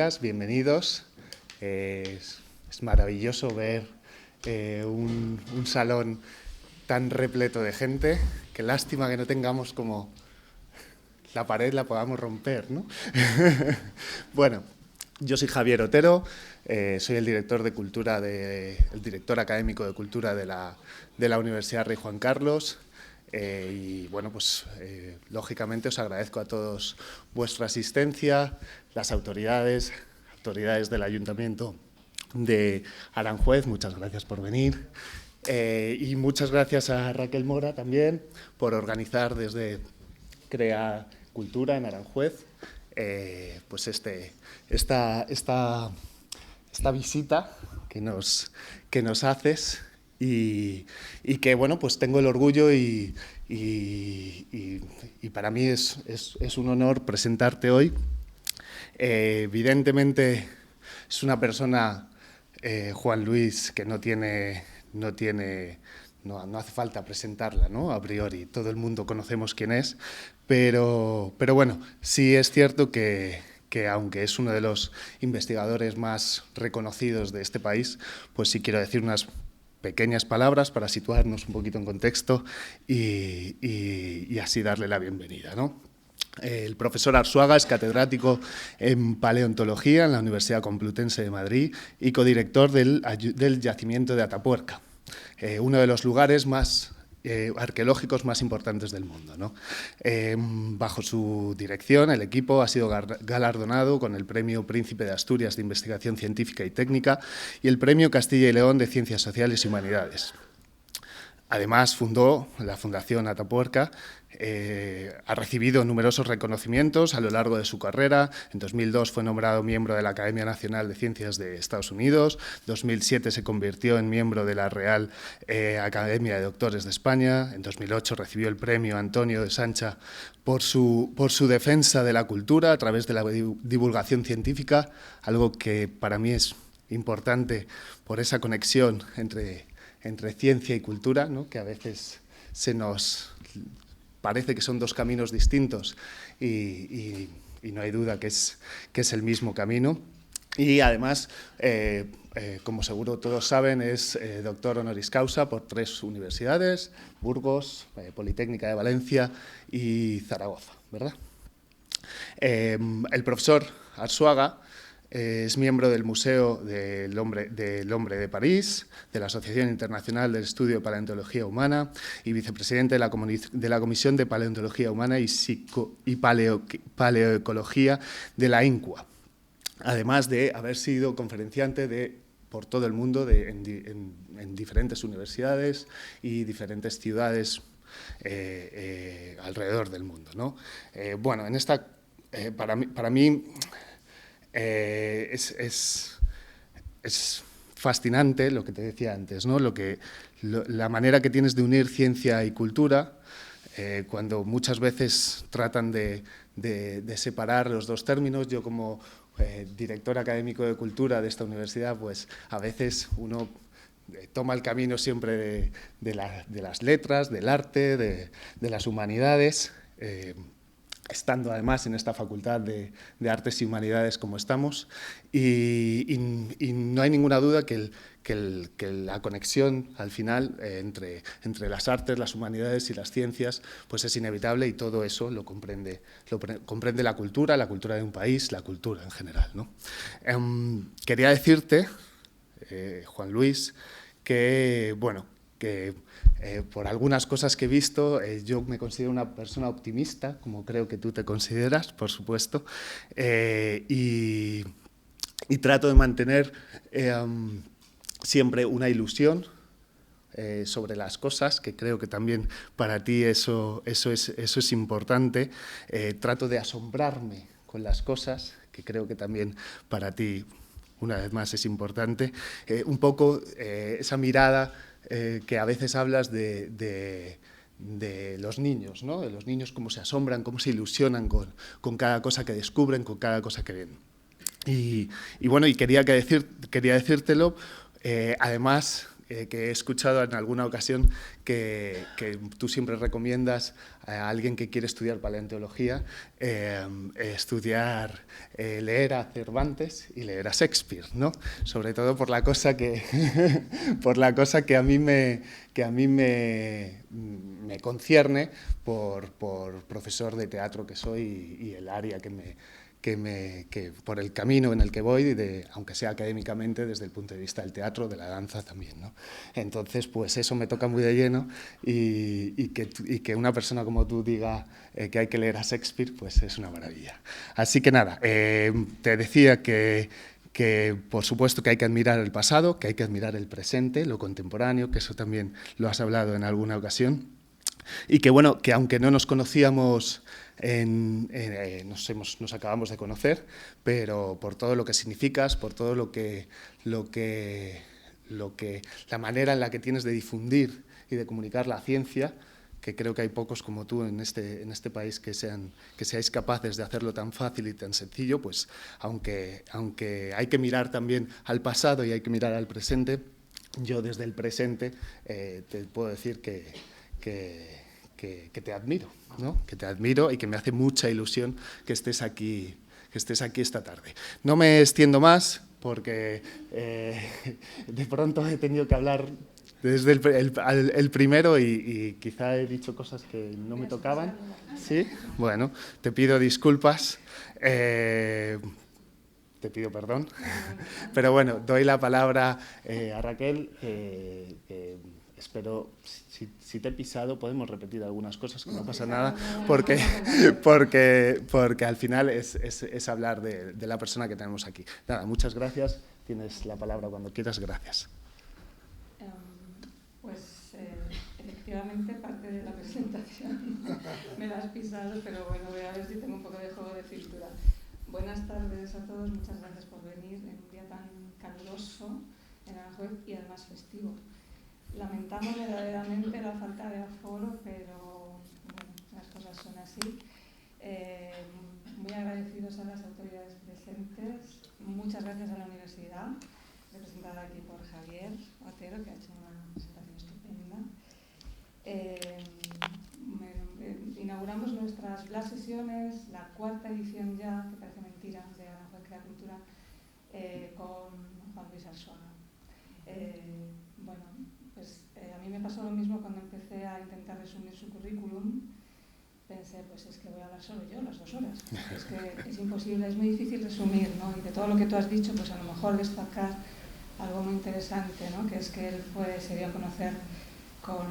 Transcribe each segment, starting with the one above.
días, bienvenidos. Es maravilloso ver un salón tan repleto de gente. Qué lástima que no tengamos como la pared la podamos romper, ¿no? Bueno, yo soy Javier Otero, soy el director de cultura, el director académico de cultura de la Universidad Rey Juan Carlos. Y bueno, pues lógicamente os agradezco a todos vuestra asistencia, las autoridades del Ayuntamiento de Aranjuez, muchas gracias por venir. Y muchas gracias a Raquel Mora también por organizar desde Crea Cultura en Aranjuez pues esta visita que nos haces. Y que, bueno, pues tengo el orgullo y para mí es un honor presentarte hoy. Evidentemente es una persona, Juan Luis, que no hace falta presentarla, ¿no? A priori, todo el mundo conocemos quién es, pero bueno, sí es cierto que aunque es uno de los investigadores más reconocidos de este país, pues sí quiero decir unas pequeñas palabras para situarnos un poquito en contexto y así darle la bienvenida, ¿no? El profesor Arzuaga es catedrático en paleontología en la Universidad Complutense de Madrid y codirector del yacimiento de Atapuerca, uno de los lugares más arqueológicos más importantes del mundo, ¿no? Bajo su dirección, el equipo ha sido galardonado con el Premio Príncipe de Asturias de Investigación Científica y Técnica y el Premio Castilla y León de Ciencias Sociales y Humanidades. Además, fundó la Fundación Atapuerca, ha recibido numerosos reconocimientos a lo largo de su carrera. En 2002 fue nombrado miembro de la Academia Nacional de Ciencias de Estados Unidos. En 2007 se convirtió en miembro de la Real Academia de Doctores de España. En 2008 recibió el premio Antonio de Sancha por su defensa de la cultura a través de la divulgación científica, algo que para mí es importante por esa conexión entre ciencia y cultura, ¿no? Que a veces se nos parece que son dos caminos distintos y no hay duda que es el mismo camino. Y además, como seguro todos saben, es doctor honoris causa por 3 universidades, Burgos, Politécnica de Valencia y Zaragoza, ¿verdad? El profesor Arzuaga es miembro del Museo del Hombre de París, de la Asociación Internacional del Estudio de Paleontología Humana y vicepresidente de la Comisión de Paleontología Humana y Paleoecología de la INCUA, además de haber sido conferenciante por todo el mundo en diferentes universidades y diferentes ciudades alrededor del mundo, ¿no? Bueno, para mí es fascinante lo que te decía antes, ¿no? La manera que tienes de unir ciencia y cultura, cuando muchas veces tratan de separar los dos términos. Yo como director académico de cultura de esta universidad, pues a veces uno toma el camino siempre de las letras, del arte, de las humanidades, estando además en esta facultad de Artes y Humanidades como estamos, y no hay ninguna duda que la conexión al final entre las artes, las humanidades y las ciencias pues es inevitable, y todo eso lo comprende la cultura de un país, la cultura en general, ¿no? Quería decirte, Juan Luis, que bueno, que por algunas cosas que he visto, yo me considero una persona optimista, como creo que tú te consideras, por supuesto, y trato de mantener siempre una ilusión sobre las cosas, que creo que también para ti eso es importante. Trato de asombrarme con las cosas, que creo que también para ti, una vez más, es importante. Un poco esa mirada que a veces hablas de los niños, ¿no? De los niños, cómo se asombran, cómo se ilusionan con cada cosa que descubren, con cada cosa que ven. Y bueno, y quería decírtelo, además, que he escuchado en alguna ocasión que tú siempre recomiendas a alguien que quiere estudiar paleontología leer a Cervantes y leer a Shakespeare, ¿no? Sobre todo por la cosa que a mí me concierne por profesor de teatro que soy y el área que por el camino en el que voy, aunque sea académicamente, desde el punto de vista del teatro, de la danza también, ¿no? Entonces, pues eso me toca muy de lleno y que una persona como tú diga que hay que leer a Shakespeare, pues es una maravilla. Así que nada, te decía que por supuesto que hay que admirar el pasado, que hay que admirar el presente, lo contemporáneo, que eso también lo has hablado en alguna ocasión, y que bueno, que aunque no nos conocíamos, nos acabamos de conocer, pero por todo lo que significas, por todo la manera en la que tienes de difundir y de comunicar la ciencia, que creo que hay pocos como tú en este país que seáis capaces de hacerlo tan fácil y tan sencillo, pues aunque hay que mirar también al pasado y hay que mirar al presente, yo desde el presente te puedo decir que te admiro, ¿no? Que te admiro y que me hace mucha ilusión que estés aquí esta tarde. No me extiendo más porque de pronto he tenido que hablar desde el primero y quizá he dicho cosas que no me tocaban. ¿Sí? Bueno, te pido disculpas. Te pido perdón. Pero bueno, doy la palabra a Raquel. Espero, si te he pisado, podemos repetir algunas cosas, que no pasa nada, porque al final es hablar de la persona que tenemos aquí. Nada, muchas gracias. Tienes la palabra cuando quieras. Gracias. Efectivamente, parte de la presentación me la has pisado, pero bueno, voy a ver si tengo un poco de juego de cintura. Buenas tardes a todos, muchas gracias por venir en un día tan caluroso en Aranjuez y además festivo. Lamentamos verdaderamente la falta de aforo, pero bueno, las cosas son así. Muy agradecidos a las autoridades presentes. Muchas gracias a la universidad, representada aquí por Javier Otero, que ha hecho una presentación estupenda. Inauguramos nuestras Blas Sesiones, la 4ª edición ya, que parece mentira, de Aranjuez Crea Cultura, con Juan Luis Arzuaga. Bueno, pues a mí me pasó lo mismo cuando empecé a intentar resumir su currículum. Pensé, pues es que voy a hablar solo yo las 2 horas. Es que es imposible, es muy difícil resumir, ¿no? Y de todo lo que tú has dicho, pues a lo mejor destacar algo muy interesante, ¿no? Que es que él se dio a conocer con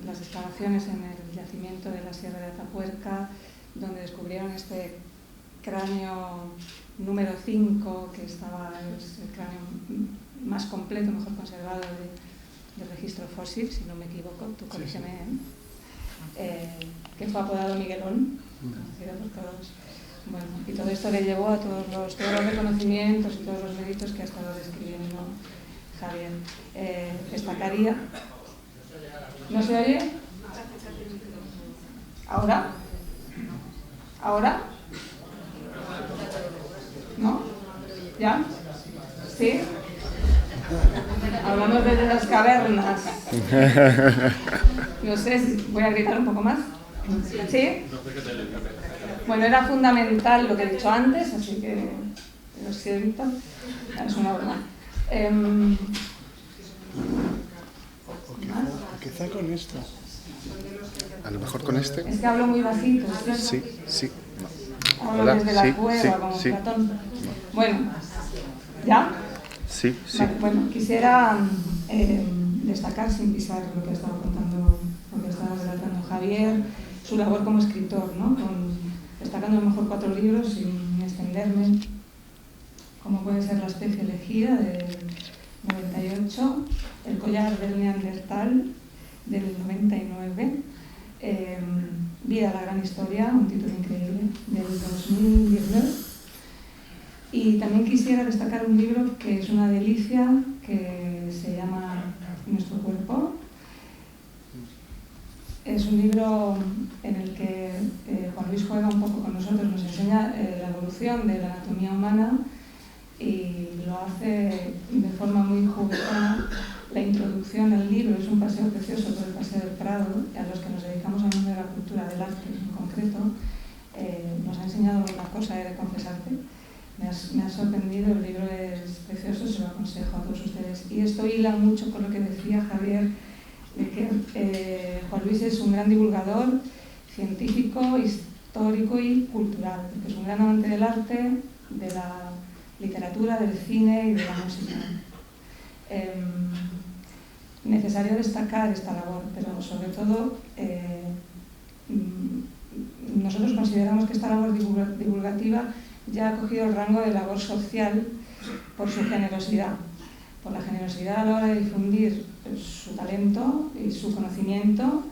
las excavaciones en el yacimiento de la Sierra de Atapuerca, donde descubrieron este cráneo número 5, que es el cráneo más completo, mejor conservado del registro fósil, si no me equivoco, tú corrígeme, que fue apodado Miguelón, conocido por todos. Bueno, y todo esto le llevó a todos los reconocimientos y todos los méritos que ha estado describiendo Javier. Destacaría... ¿No se oye? ¿Ahora? ¿Ahora? ¿No? ¿Ya? ¿Sí? Hablamos desde las cavernas. No sé si voy a gritar un poco más. ¿Sí? Bueno, era fundamental lo que he dicho antes, así que lo siento. Es una broma. Quizá con esto. A lo mejor con este. Es que hablo muy bajito. Sí. No. Hablo desde la cueva, como Platón. No. Bueno, ¿ya? Sí. Vale, bueno, quisiera destacar, sin pisar lo que ha estado contando, lo que estaba relatando Javier, su labor como escritor, ¿no? Destacando a lo mejor 4 libros, sin extenderme, como puede ser La especie elegida, del 98, El collar del Neandertal, del 99, Vida, la gran historia, un título increíble, del 2019. Y también quisiera destacar un libro que es una delicia, que se llama Nuestro cuerpo. Es un libro en el que Juan Luis juega un poco con nosotros, nos enseña la evolución de la anatomía humana y lo hace de forma muy juvenil Prado, a los que nos dedicamos al mundo de la cultura, del arte en concreto, nos ha enseñado una cosa, he de confesarte. Me ha sorprendido, el libro es precioso, se lo aconsejo a todos ustedes. Y esto hila mucho con lo que decía Javier, de que Juan Luis es un gran divulgador científico, histórico y cultural, porque es un gran amante del arte, de la literatura, del cine y de la música. Necesario destacar esta labor, pero sobre todo nosotros consideramos que esta labor divulgativa ya ha cogido el rango de labor social por su generosidad, por la generosidad a la hora de difundir su talento y su conocimiento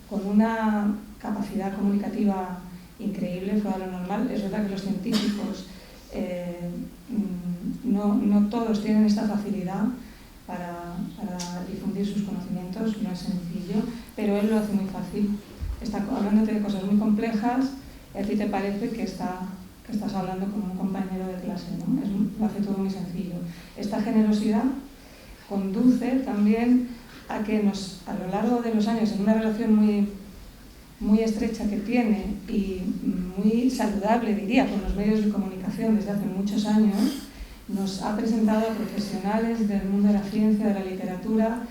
con una capacidad comunicativa increíble, fuera de lo normal. Es verdad que los científicos no todos tienen esta facilidad para difundir sus conocimientos, no es sencillo, pero él lo hace muy fácil. Está hablándote de cosas muy complejas y a ti te parece que estás hablando con un compañero de clase, ¿no? Lo hace todo muy sencillo. Esta generosidad conduce también a que a lo largo de los años, en una relación muy estrecha que tiene y muy saludable, diría, con los medios de comunicación desde hace muchos años, nos ha presentado a profesionales del mundo de la ciencia, de la literatura,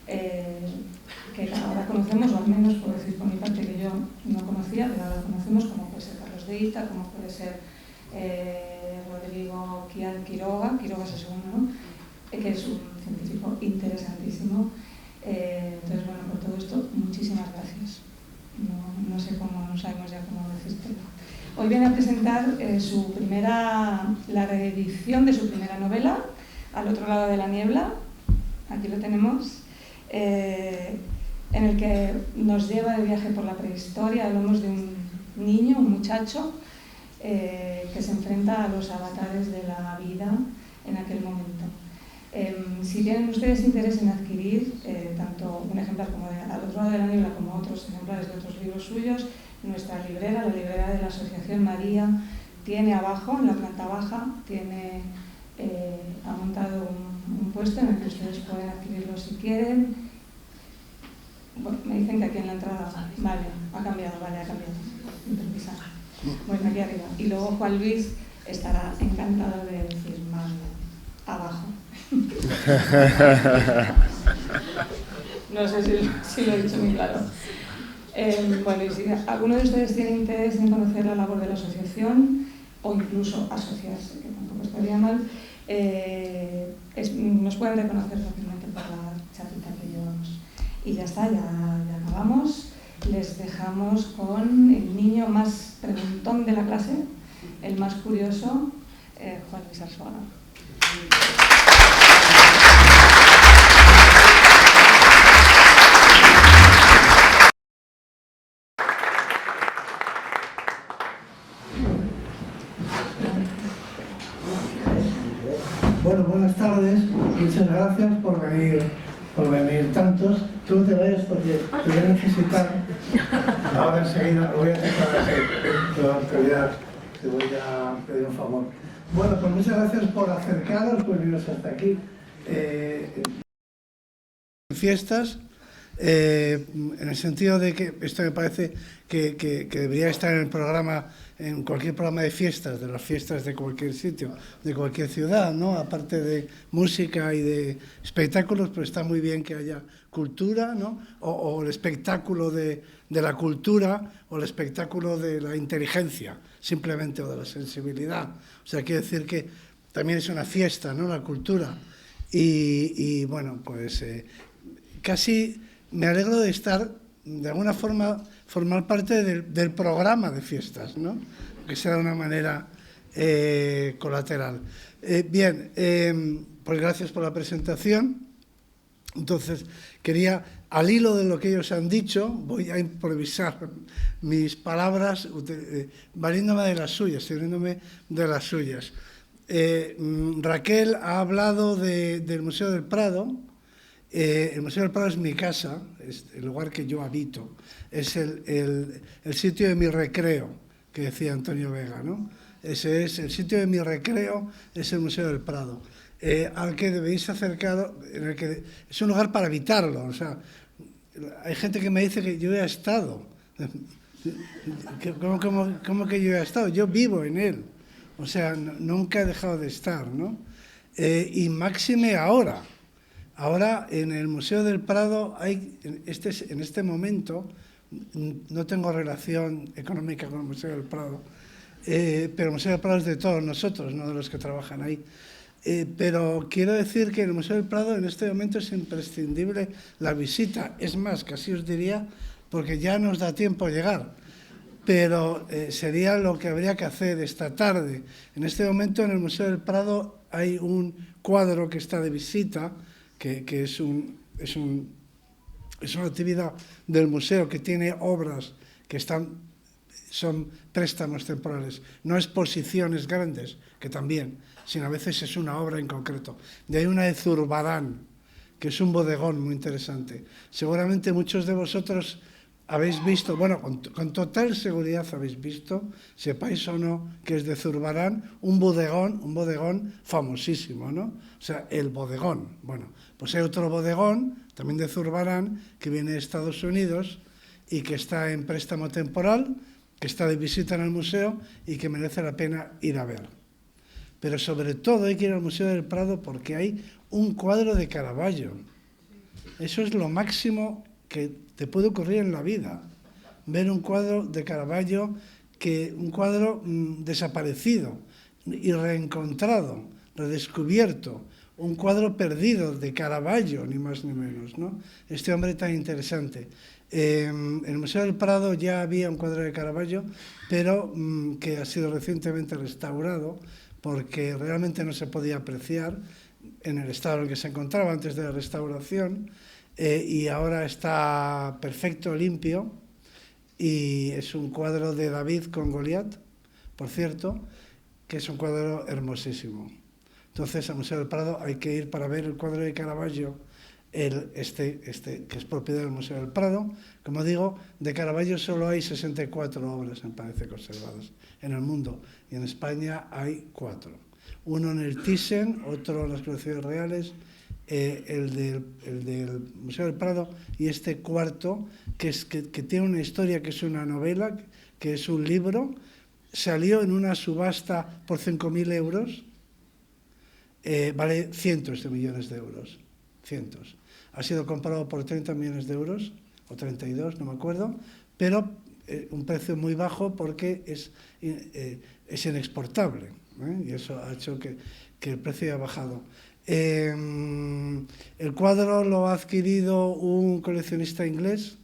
que ahora conocemos, o al menos puedo decir por mi parte que yo no conocía, pero ahora conocemos, como puede ser Carlos de Ita, como puede ser Rodrigo Quiroga segundo, ¿no? Que es un científico interesantísimo. Entonces, bueno, por todo esto, muchísimas gracias. No sabemos ya cómo decírtelo. Hoy viene a presentar la reedición de su primera novela, Al otro lado de la niebla. Aquí lo tenemos. En el que nos lleva de viaje por la prehistoria. Hablamos de un niño, un muchacho, que se enfrenta a los avatares de la vida en aquel momento. Si tienen ustedes interés en adquirir tanto un ejemplar como de Al otro lado de la niebla como otros ejemplares de otros libros suyos, nuestra librera, la librera de la Asociación María, tiene abajo, en la planta baja, ha montado un puesto en el que ustedes pueden adquirirlo si quieren. Bueno, me dicen que aquí en la entrada, vale, ha cambiado. Bueno, aquí arriba. Y luego Juan Luis estará encantado de decir más abajo. No sé si lo he dicho muy claro. Bueno, y si alguno de ustedes tiene interés en conocer la labor de la asociación, o incluso asociarse, que tampoco estaría mal, nos pueden reconocer fácilmente por la chapita que llevamos. Y ya está, ya acabamos. Les dejamos con el niño más preguntón de la clase, el más curioso, Juan Luis Arzuaga. Bueno, buenas tardes. Muchas gracias por venir tantos. Tú no te vayas porque te voy a necesitar. Ahora enseguida lo voy a dejar te voy a pedir un favor. Bueno, pues muchas gracias por acercaros, por veniros hasta aquí. Fiestas, en el sentido de que esto me parece que debería estar en el programa, en cualquier programa de fiestas, de las fiestas de cualquier sitio, de cualquier ciudad, ¿no? Aparte de música y de espectáculos, pero está muy bien que haya cultura, ¿no? O el espectáculo de la cultura, o el espectáculo de la inteligencia, simplemente, o de la sensibilidad. O sea, quiere decir que también es una fiesta, ¿no? La cultura. Y bueno, pues casi me alegro de estar, de alguna forma, formar parte del programa de fiestas, ¿no? Que sea de una manera colateral. Pues gracias por la presentación. Entonces, quería, al hilo de lo que ellos han dicho, voy a improvisar mis palabras valiéndome de las suyas, sirviéndome de las suyas. Raquel ha hablado del Museo del Prado. El Museo del Prado es mi casa, es el lugar que yo habito, es el sitio de mi recreo, que decía Antonio Vega, ¿no? Ese es el sitio de mi recreo, es el Museo del Prado, al que debéis acercar, es un lugar para habitarlo, o sea, hay gente que me dice que yo he estado. ¿Cómo que yo he estado? Yo vivo en él. O sea, nunca he dejado de estar, ¿no? Y máxime ahora. Ahora en el Museo del Prado hay, en este momento, no tengo relación económica con el Museo del Prado, pero el Museo del Prado es de todos nosotros, no de los que trabajan ahí. Pero quiero decir que en el Museo del Prado en este momento es imprescindible la visita. Es más, casi os diría, porque ya nos da tiempo llegar, pero sería lo que habría que hacer esta tarde. En este momento en el Museo del Prado hay un cuadro que está de visita, que es una actividad del museo que tiene obras que son préstamos temporales, no exposiciones grandes, que también, sino a veces es una obra en concreto. Y hay una de Zurbarán, que es un bodegón muy interesante. Seguramente muchos de vosotros habéis visto, bueno, con total seguridad habéis visto, sepáis o no, que es de Zurbarán, un bodegón famosísimo, ¿no? O sea, el bodegón. Bueno, pues hay otro bodegón, también de Zurbarán, que viene de Estados Unidos y que está en préstamo temporal, que está de visita en el museo y que merece la pena ir a ver. Pero sobre todo hay que ir al Museo del Prado porque hay un cuadro de Caravaggio. Eso es lo máximo que te puede ocurrir en la vida, ver un cuadro de Caravaggio, un cuadro desaparecido y reencontrado, redescubierto, un cuadro perdido de Caravaggio, ni más ni menos, ¿no? Este hombre tan interesante. En el Museo del Prado ya había un cuadro de Caravaggio, pero que ha sido recientemente restaurado porque realmente no se podía apreciar en el estado en el que se encontraba antes de la restauración. Y ahora está perfecto, limpio, y es un cuadro de David con Goliat, por cierto, que es un cuadro hermosísimo. Entonces, al Museo del Prado hay que ir para ver el cuadro de Caravaggio, que es propiedad del Museo del Prado. Como digo, de Caravaggio solo hay 64 obras, me parece, conservadas en el mundo, y en España hay 4. Uno en el Thyssen, otro en las colecciones reales, el del Museo del Prado, y este cuarto, que tiene una historia, que es una novela, que es un libro, salió en una subasta por 5.000 euros, vale cientos de millones de euros, cientos. Ha sido comprado por 30 millones de euros, o 32, no me acuerdo, pero un precio muy bajo porque es inexportable, y eso ha hecho que el precio haya bajado. El cuadro lo ha adquirido un coleccionista inglés.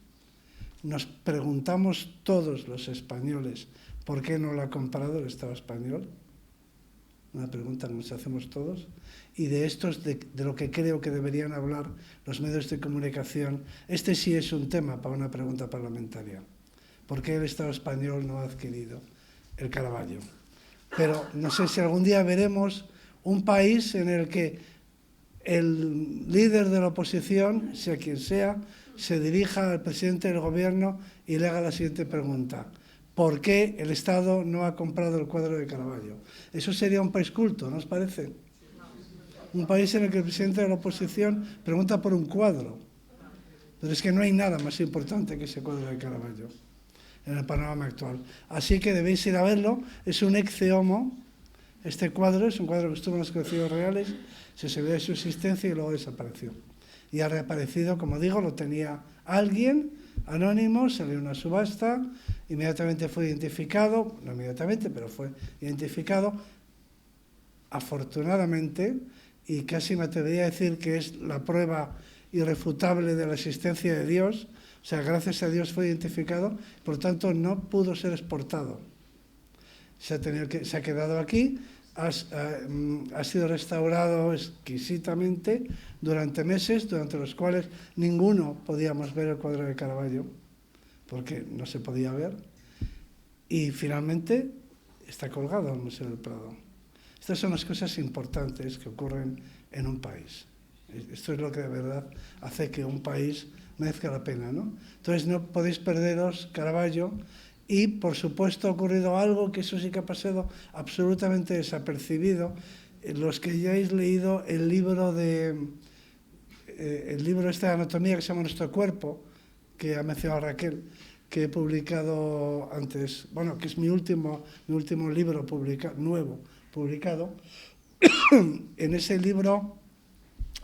Nos preguntamos todos los españoles por qué no lo ha comprado el Estado español. Una pregunta que nos hacemos todos. Y de estos, de lo que creo que deberían hablar los medios de comunicación, este sí es un tema para una pregunta parlamentaria. ¿Por qué el Estado español no ha adquirido el Caravaggio? Pero no sé si algún día veremos un país en el que el líder de la oposición, sea quien sea, se dirija al presidente del gobierno y le haga la siguiente pregunta: ¿por qué el Estado no ha comprado el cuadro de Caravaggio? Eso sería un país culto, ¿no os parece? Un país en el que el presidente de la oposición pregunta por un cuadro. Pero es que no hay nada más importante que ese cuadro de Caravaggio en el panorama actual. Así que debéis ir a verlo. Es un ecce homo. Este cuadro es un cuadro que estuvo en las colecciones reales, se sabía de su existencia y luego desapareció. Y ha reaparecido, como digo, lo tenía alguien anónimo, salió una subasta, inmediatamente fue identificado, no inmediatamente, pero fue identificado, afortunadamente, y casi me atrevería a decir que es la prueba irrefutable de la existencia de Dios. O sea, gracias a Dios fue identificado, por tanto no pudo ser exportado. Se ha quedado aquí, ha sido restaurado exquisitamente durante meses, durante los cuales ninguno podíamos ver el cuadro de Caravaggio, porque no se podía ver, y finalmente está colgado en el Museo del Prado. Estas son las cosas importantes que ocurren en un país. Esto es lo que de verdad hace que un país merezca la pena, ¿no? Entonces no podéis perderos Caravaggio. Y, por supuesto, ha ocurrido algo que eso sí que ha pasado absolutamente desapercibido. Los que ya hayáis leído el libro de anatomía que se llama Nuestro Cuerpo, que ha mencionado Raquel, que he publicado antes, bueno, que es mi último libro nuevo publicado. En ese libro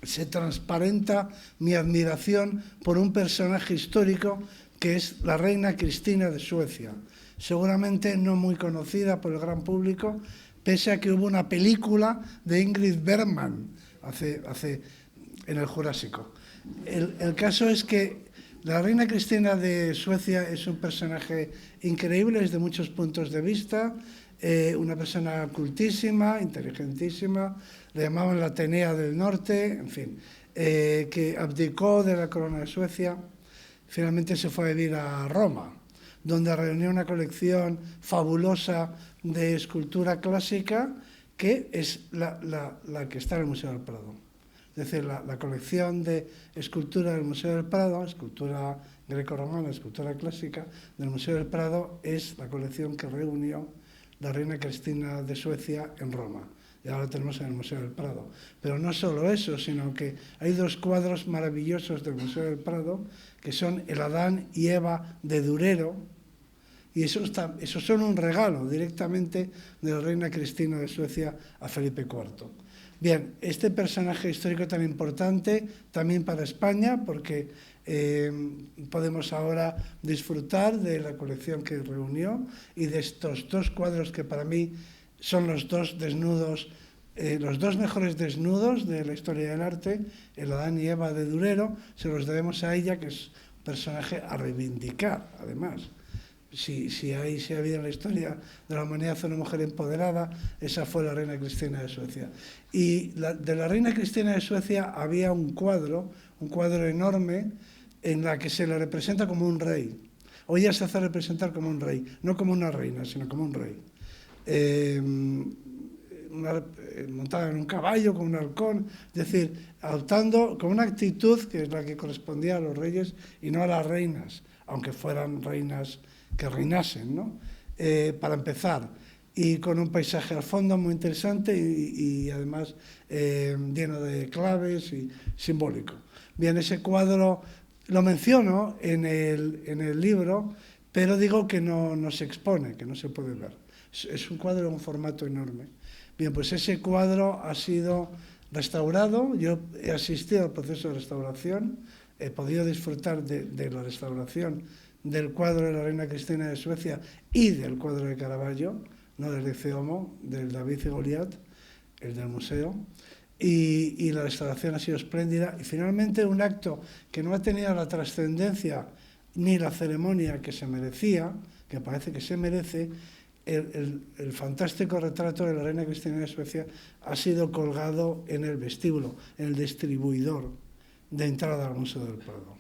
se transparenta mi admiración por un personaje histórico que es la reina Cristina de Suecia, seguramente no muy conocida por el gran público, pese a que hubo una película de Ingrid Bergman en el Jurásico. El caso es que la reina Cristina de Suecia es un personaje increíble desde muchos puntos de vista, una persona cultísima, inteligentísima, le llamaban la Atenea del Norte, en fin, que abdicó de la corona de Suecia, finalmente se fue a vivir a Roma, donde reunió una colección fabulosa de escultura clásica, que es la que está en el Museo del Prado. Es decir, la colección de escultura del Museo del Prado, escultura greco-romana, escultura clásica del Museo del Prado, es la colección que reunió la reina Cristina de Suecia en Roma. Y ahora lo tenemos en el Museo del Prado. Pero no solo eso, sino que hay dos cuadros maravillosos del Museo del Prado, que son el Adán y Eva de Durero, y esos son un regalo directamente de la reina Cristina de Suecia a Felipe IV. Bien, este personaje histórico tan importante también para España, porque podemos ahora disfrutar de la colección que reunió y de estos dos cuadros que para mí son los dos desnudos, los dos mejores desnudos de la historia del arte, el Adán y Eva de Durero, se los debemos a ella, que es un personaje a reivindicar, además. Si ha habido en la historia de la humanidad una mujer empoderada, esa fue la reina Cristina de Suecia. Y de la reina Cristina de Suecia había un cuadro enorme, en la que se le representa como un rey. Hoy ya se hace representar como un rey, no como una reina, sino como un rey. Montada en un caballo, con un halcón, es decir, adoptando con una actitud que es la que correspondía a los reyes y no a las reinas, aunque fueran reinas que reinasen, ¿no? Para empezar, y con un paisaje al fondo muy interesante y además lleno de claves y simbólico. Bien, ese cuadro lo menciono en el libro, pero digo que no se expone, que no se puede ver. Es un cuadro en un formato enorme. Bien, pues ese cuadro ha sido restaurado, yo he asistido al proceso de restauración, he podido disfrutar de la restauración del cuadro de la reina Cristina de Suecia y del cuadro de Caravaggio, no del Ecce-Homo, del David y Goliat, el del museo, y la restauración ha sido espléndida. Y finalmente un acto que no ha tenido la trascendencia ni la ceremonia que se merecía, que parece que se merece, el fantástico retrato de la reina Cristina de Suecia ha sido colgado en el vestíbulo, en el distribuidor de entrada al Museo del Prado.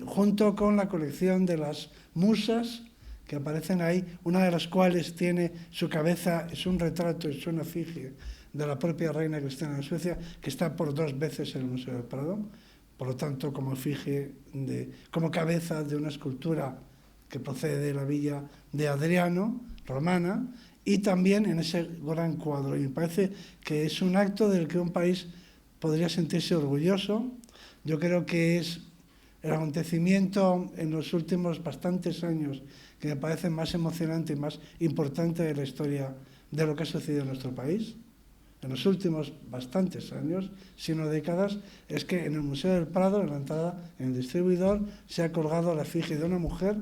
Junto con la colección de las musas que aparecen ahí, una de las cuales tiene su cabeza, es un retrato, es una efigie de la propia reina Cristina de Suecia, que está por 2 veces en el Museo del Prado, por lo tanto como efigie, como cabeza de una escultura que procede de la villa de Adriano, romana, y también en ese gran cuadro. Y me parece que es un acto del que un país podría sentirse orgulloso. Yo creo que es el acontecimiento en los últimos bastantes años que me parece más emocionante y más importante de la historia de lo que ha sucedido en nuestro país. En los últimos bastantes años, si no décadas, es que en el Museo del Prado, en la entrada, en el distribuidor, se ha colgado la efigie de una mujer,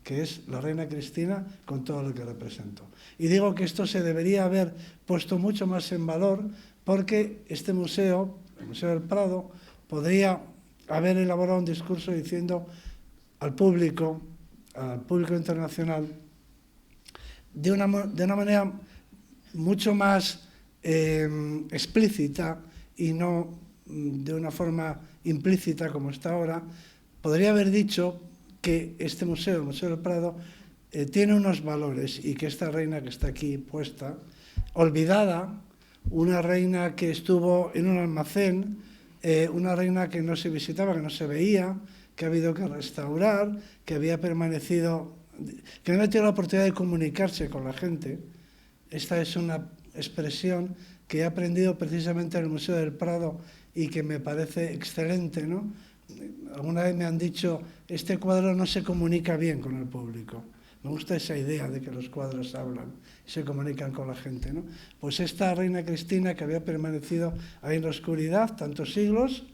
que es la reina Cristina, con todo lo que representó. Y digo que esto se debería haber puesto mucho más en valor, porque este museo, el Museo del Prado, podría haber elaborado un discurso diciendo al público internacional, de una manera mucho más explícita y no de una forma implícita como está ahora, podría haber dicho que este museo, el Museo del Prado, tiene unos valores y que esta reina que está aquí puesta, olvidada, una reina que estuvo en un almacén, una reina que no se visitaba, que no se veía, que ha habido que restaurar, que había permanecido, que no había tenido la oportunidad de comunicarse con la gente. Esta es una expresión que he aprendido precisamente en el Museo del Prado y que me parece excelente, ¿no? alguna vez me han dicho, este cuadro no se comunica bien con el público. Me gusta esa idea de que los cuadros hablan y se comunican con la gente, ¿no? Pues esta Reina Cristina, que había permanecido ahí en la oscuridad tantos siglos,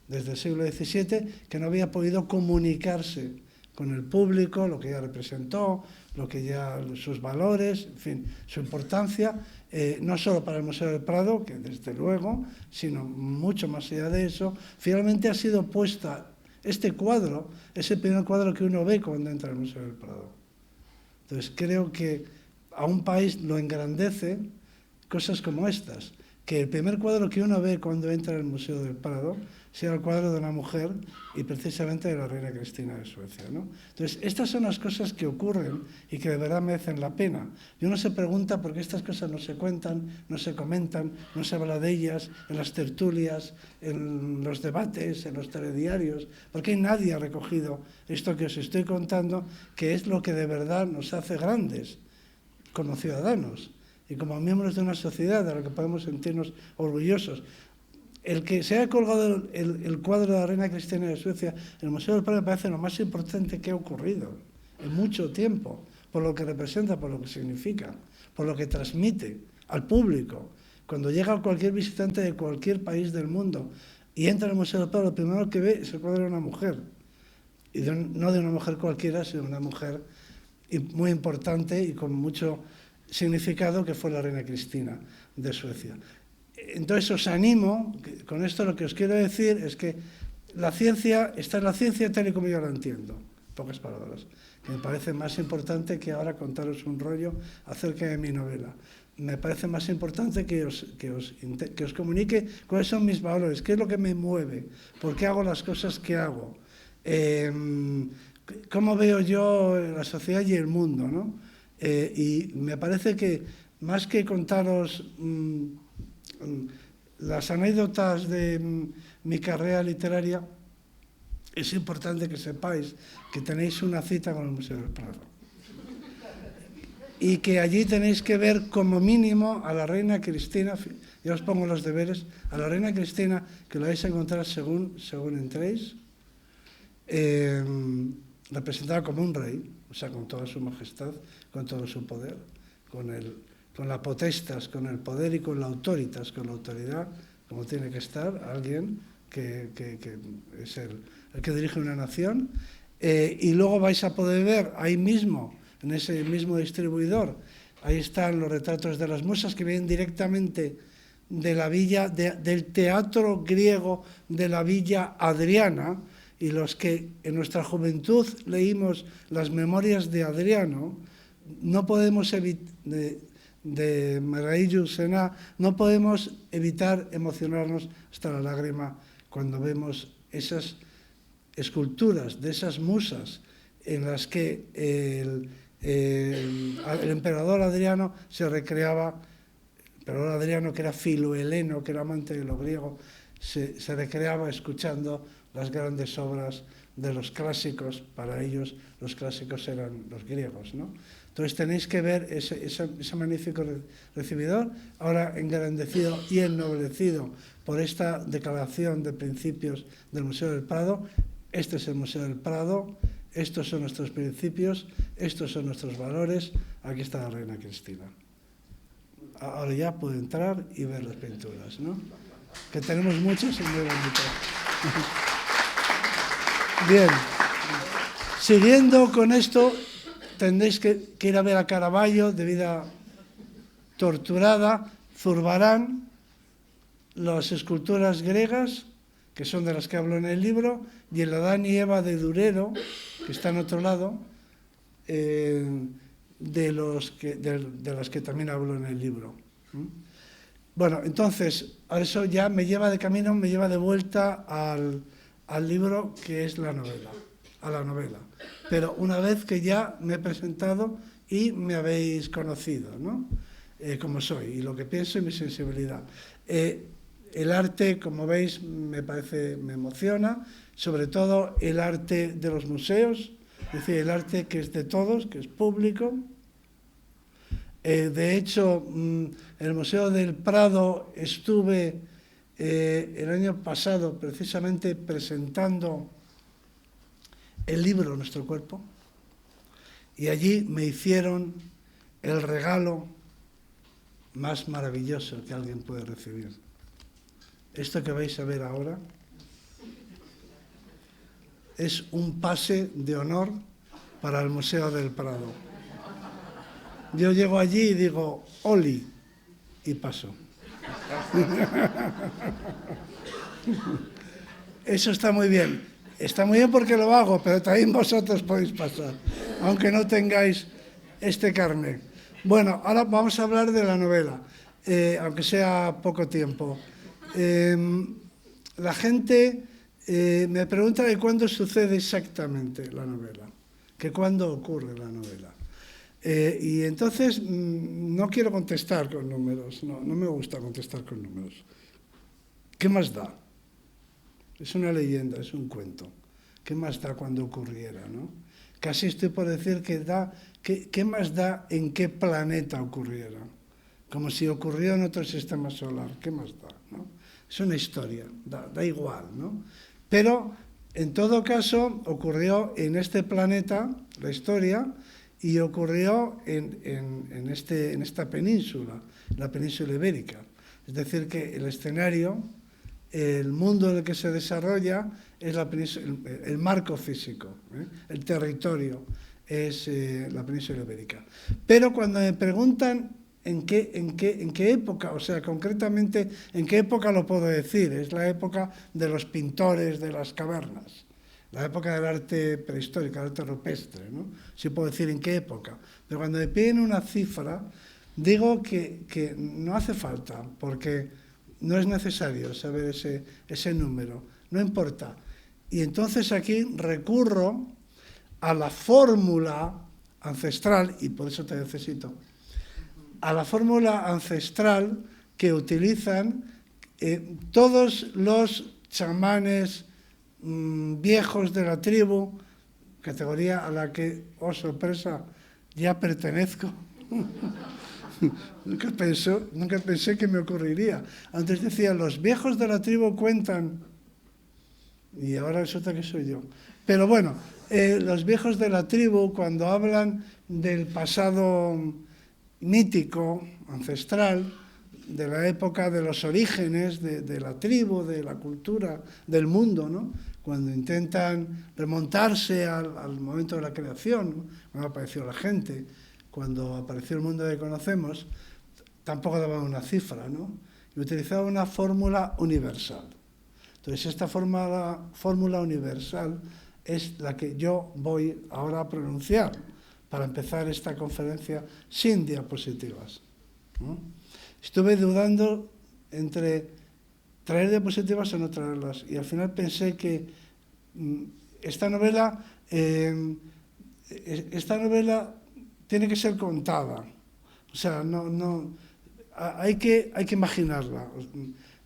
desde el siglo XVII, que no había podido comunicarse con el público, lo que ella representó, sus valores, en fin, su importancia, no solo para el Museo del Prado, que desde luego, sino mucho más allá de eso, finalmente ha sido puesta, este cuadro es el primer cuadro que uno ve cuando entra al Museo del Prado. Entonces creo que a un país lo engrandece cosas como estas, que el primer cuadro que uno ve cuando entra al Museo del Prado sea el cuadro de una mujer y precisamente de la Reina Cristina de Suecia, ¿no? Entonces, estas son las cosas que ocurren y que de verdad merecen la pena. Y uno se pregunta por qué estas cosas no se cuentan, no se comentan, no se habla de ellas en las tertulias, en los debates, en los telediarios, porque nadie ha recogido esto que os estoy contando, que es lo que de verdad nos hace grandes como ciudadanos y como miembros de una sociedad de la que podemos sentirnos orgullosos. El que se haya colgado el cuadro de la Reina Cristina de Suecia en el Museo del Prado me parece lo más importante que ha ocurrido en mucho tiempo, por lo que representa, por lo que significa, por lo que transmite al público. Cuando llega cualquier visitante de cualquier país del mundo y entra al Museo del Prado, lo primero que ve es el cuadro de una mujer, y no de una mujer cualquiera, sino de una mujer muy importante y con mucho significado, que fue la Reina Cristina de Suecia. Entonces os animo, con esto lo que os quiero decir es que la ciencia, está en la ciencia tal y como yo la entiendo, en pocas palabras, que me parece más importante que ahora contaros un rollo acerca de mi novela. Me parece más importante que os comunique cuáles son mis valores, qué es lo que me mueve, por qué hago las cosas que hago, cómo veo yo la sociedad y el mundo, ¿no? Y me parece que más que contaros las anécdotas de mi carrera literaria, es importante que sepáis que tenéis una cita con el Museo del Prado y que allí tenéis que ver como mínimo a la Reina Cristina, ya os pongo los deberes, a la Reina Cristina, que lo vais a encontrar según entréis, representada como un rey, o sea, con toda su majestad, con todo su poder, con la potestas, con el poder y con la autoritas, con la autoridad, como tiene que estar alguien que es el que dirige una nación. Y luego vais a poder ver ahí mismo, en ese mismo distribuidor, ahí están los retratos de las musas que vienen directamente de la villa, del teatro griego de la Villa Adriana, y los que en nuestra juventud leímos las memorias de Adriano, no podemos de Maraillu Senà, no podemos evitar emocionarnos hasta la lágrima cuando vemos esas esculturas de esas musas en las que el emperador Adriano se recreaba, el emperador Adriano, que era filoheleno, que era amante de lo griego, se recreaba escuchando las grandes obras de los clásicos. Para ellos los clásicos eran los griegos, ¿no? Entonces tenéis que ver ese magnífico recibidor, ahora engrandecido y ennoblecido por esta declaración de principios del Museo del Prado. Este es el Museo del Prado, estos son nuestros principios, estos son nuestros valores, aquí está la Reina Cristina. Ahora ya puedo entrar y ver las pinturas, ¿no? Que tenemos muchas y muy bonitas. Bien, siguiendo con esto, tendréis que ir a ver a Caravaggio, de vida torturada, Zurbarán, las esculturas griegas, que son de las que hablo en el libro, y el Adán y Eva de Durero, que está en otro lado, de las que también hablo en el libro. Bueno, entonces, a eso ya me lleva de camino, me lleva de vuelta al libro, que es la novela, a la novela. Pero una vez que ya me he presentado y me habéis conocido, ¿no? Como soy y lo que pienso y mi sensibilidad. El arte, como veis, me emociona, sobre todo el arte de los museos, es decir, el arte que es de todos, que es público. De hecho, en el Museo del Prado estuve el año pasado, precisamente presentando el libro Nuestro Cuerpo, y allí me hicieron el regalo más maravilloso que alguien puede recibir. Esto que vais a ver ahora es un pase de honor para el Museo del Prado. Yo llego allí y digo, Oli, y paso. Eso está muy bien. Está muy bien porque lo hago, pero también vosotros podéis pasar, aunque no tengáis este carnet. Bueno, ahora vamos a hablar de la novela, aunque sea poco tiempo. La gente me pregunta de cuándo sucede exactamente la novela, que cuándo ocurre la novela. Y entonces no quiero contestar con números, no me gusta contestar con números. ¿Qué más da? Es una leyenda, es un cuento. ¿Qué más da cuando ocurriera, no? Casi estoy por decir que ¿qué más da en qué planeta ocurriera? Como si ocurrió en otro sistema solar. ¿Qué más da, no? Es una historia, da igual, ¿no? Pero, en todo caso, ocurrió en este planeta la historia y ocurrió en esta península, la península ibérica. Es decir, que el escenario, el mundo en el que se desarrolla es el marco físico, el territorio es la península ibérica. Pero cuando me preguntan en qué época, o sea, concretamente, en qué época lo puedo decir, es la época de los pintores de las cavernas, la época del arte prehistórico, el arte rupestre, ¿no? Sí puedo decir en qué época. Pero cuando me piden una cifra, digo que no hace falta, porque no es necesario saber ese número, no importa. Y entonces aquí recurro a la fórmula ancestral, y por eso te necesito, a la fórmula ancestral que utilizan todos los chamanes viejos de la tribu, categoría a la que, oh sorpresa, ya pertenezco. Nunca pensé que me ocurriría. Antes decía, los viejos de la tribu cuentan, y ahora resulta que soy yo. Pero bueno, los viejos de la tribu, cuando hablan del pasado mítico, ancestral, de la época de los orígenes de la tribu, de la cultura, del mundo, ¿no? Cuando intentan remontarse al momento de la creación, ¿no? Cuando apareció la gente, cuando apareció el mundo que conocemos, tampoco daban una cifra, ¿no? Y utilizaban una fórmula universal. Entonces, esta fórmula universal es la que yo voy ahora a pronunciar para empezar esta conferencia sin diapositivas, ¿no? Estuve dudando entre traer diapositivas o no traerlas, y al final pensé que esta novela tiene que ser contada. O sea, hay que imaginarla.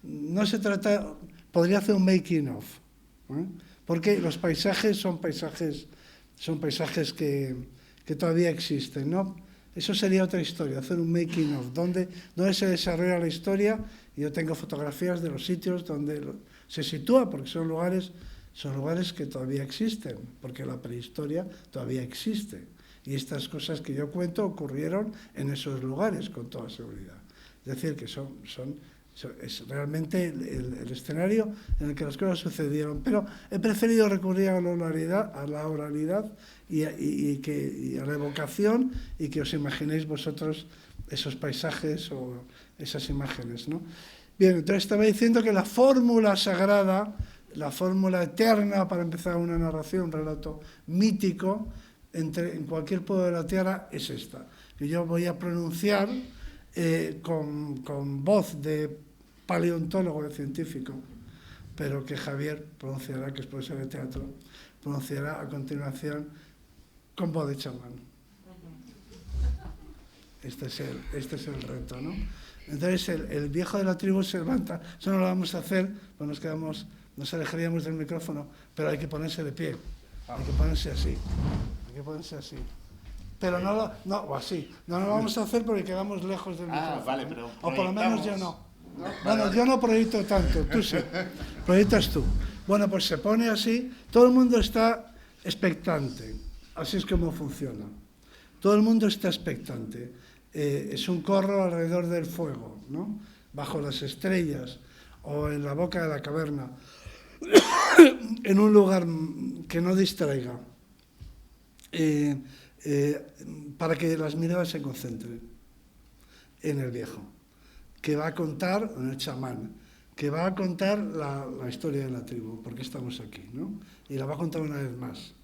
No se trata, podría hacer un making of, ¿eh? Porque los paisajes son paisajes que todavía existen, ¿no? Eso sería otra historia, hacer un making of, donde se desarrolla la historia, y yo tengo fotografías de los sitios donde se sitúa, porque son lugares que todavía existen, porque la prehistoria todavía existe. Y estas cosas que yo cuento ocurrieron en esos lugares, con toda seguridad. Es decir, que es realmente el escenario en el que las cosas sucedieron. Pero he preferido recurrir a la oralidad y a la evocación, y que os imaginéis vosotros esos paisajes o esas imágenes, ¿no? Bien, entonces estaba diciendo que la fórmula sagrada, la fórmula eterna para empezar una narración, un relato mítico, en cualquier pueblo de la tierra, es esta, que yo voy a pronunciar con voz de paleontólogo, de científico, pero que Javier pronunciará, que es profesor de teatro, pronunciará a continuación con voz de chamán. Este es el reto, ¿no? Entonces el viejo de la tribu se levanta. Eso no lo vamos a hacer, pues nos alejaríamos del micrófono, pero hay que ponerse de pie, hay que ponerse así. Pero o así. No lo vamos a hacer porque quedamos lejos del micrófono. Vale, pero o por lo menos yo no. Bueno, yo no proyecto tanto, tú sí, proyectas tú. Bueno, pues se pone así, todo el mundo está expectante, así es como funciona. Todo el mundo está expectante. Es un corro alrededor del fuego, ¿no? Bajo las estrellas o en la boca de la caverna, en un lugar que no distraiga, para que las miradas se concentren en el viejo, que va a contar, en el chamán, que va a contar la historia de la tribu, porque estamos aquí, ¿no? Y la va a contar una vez más.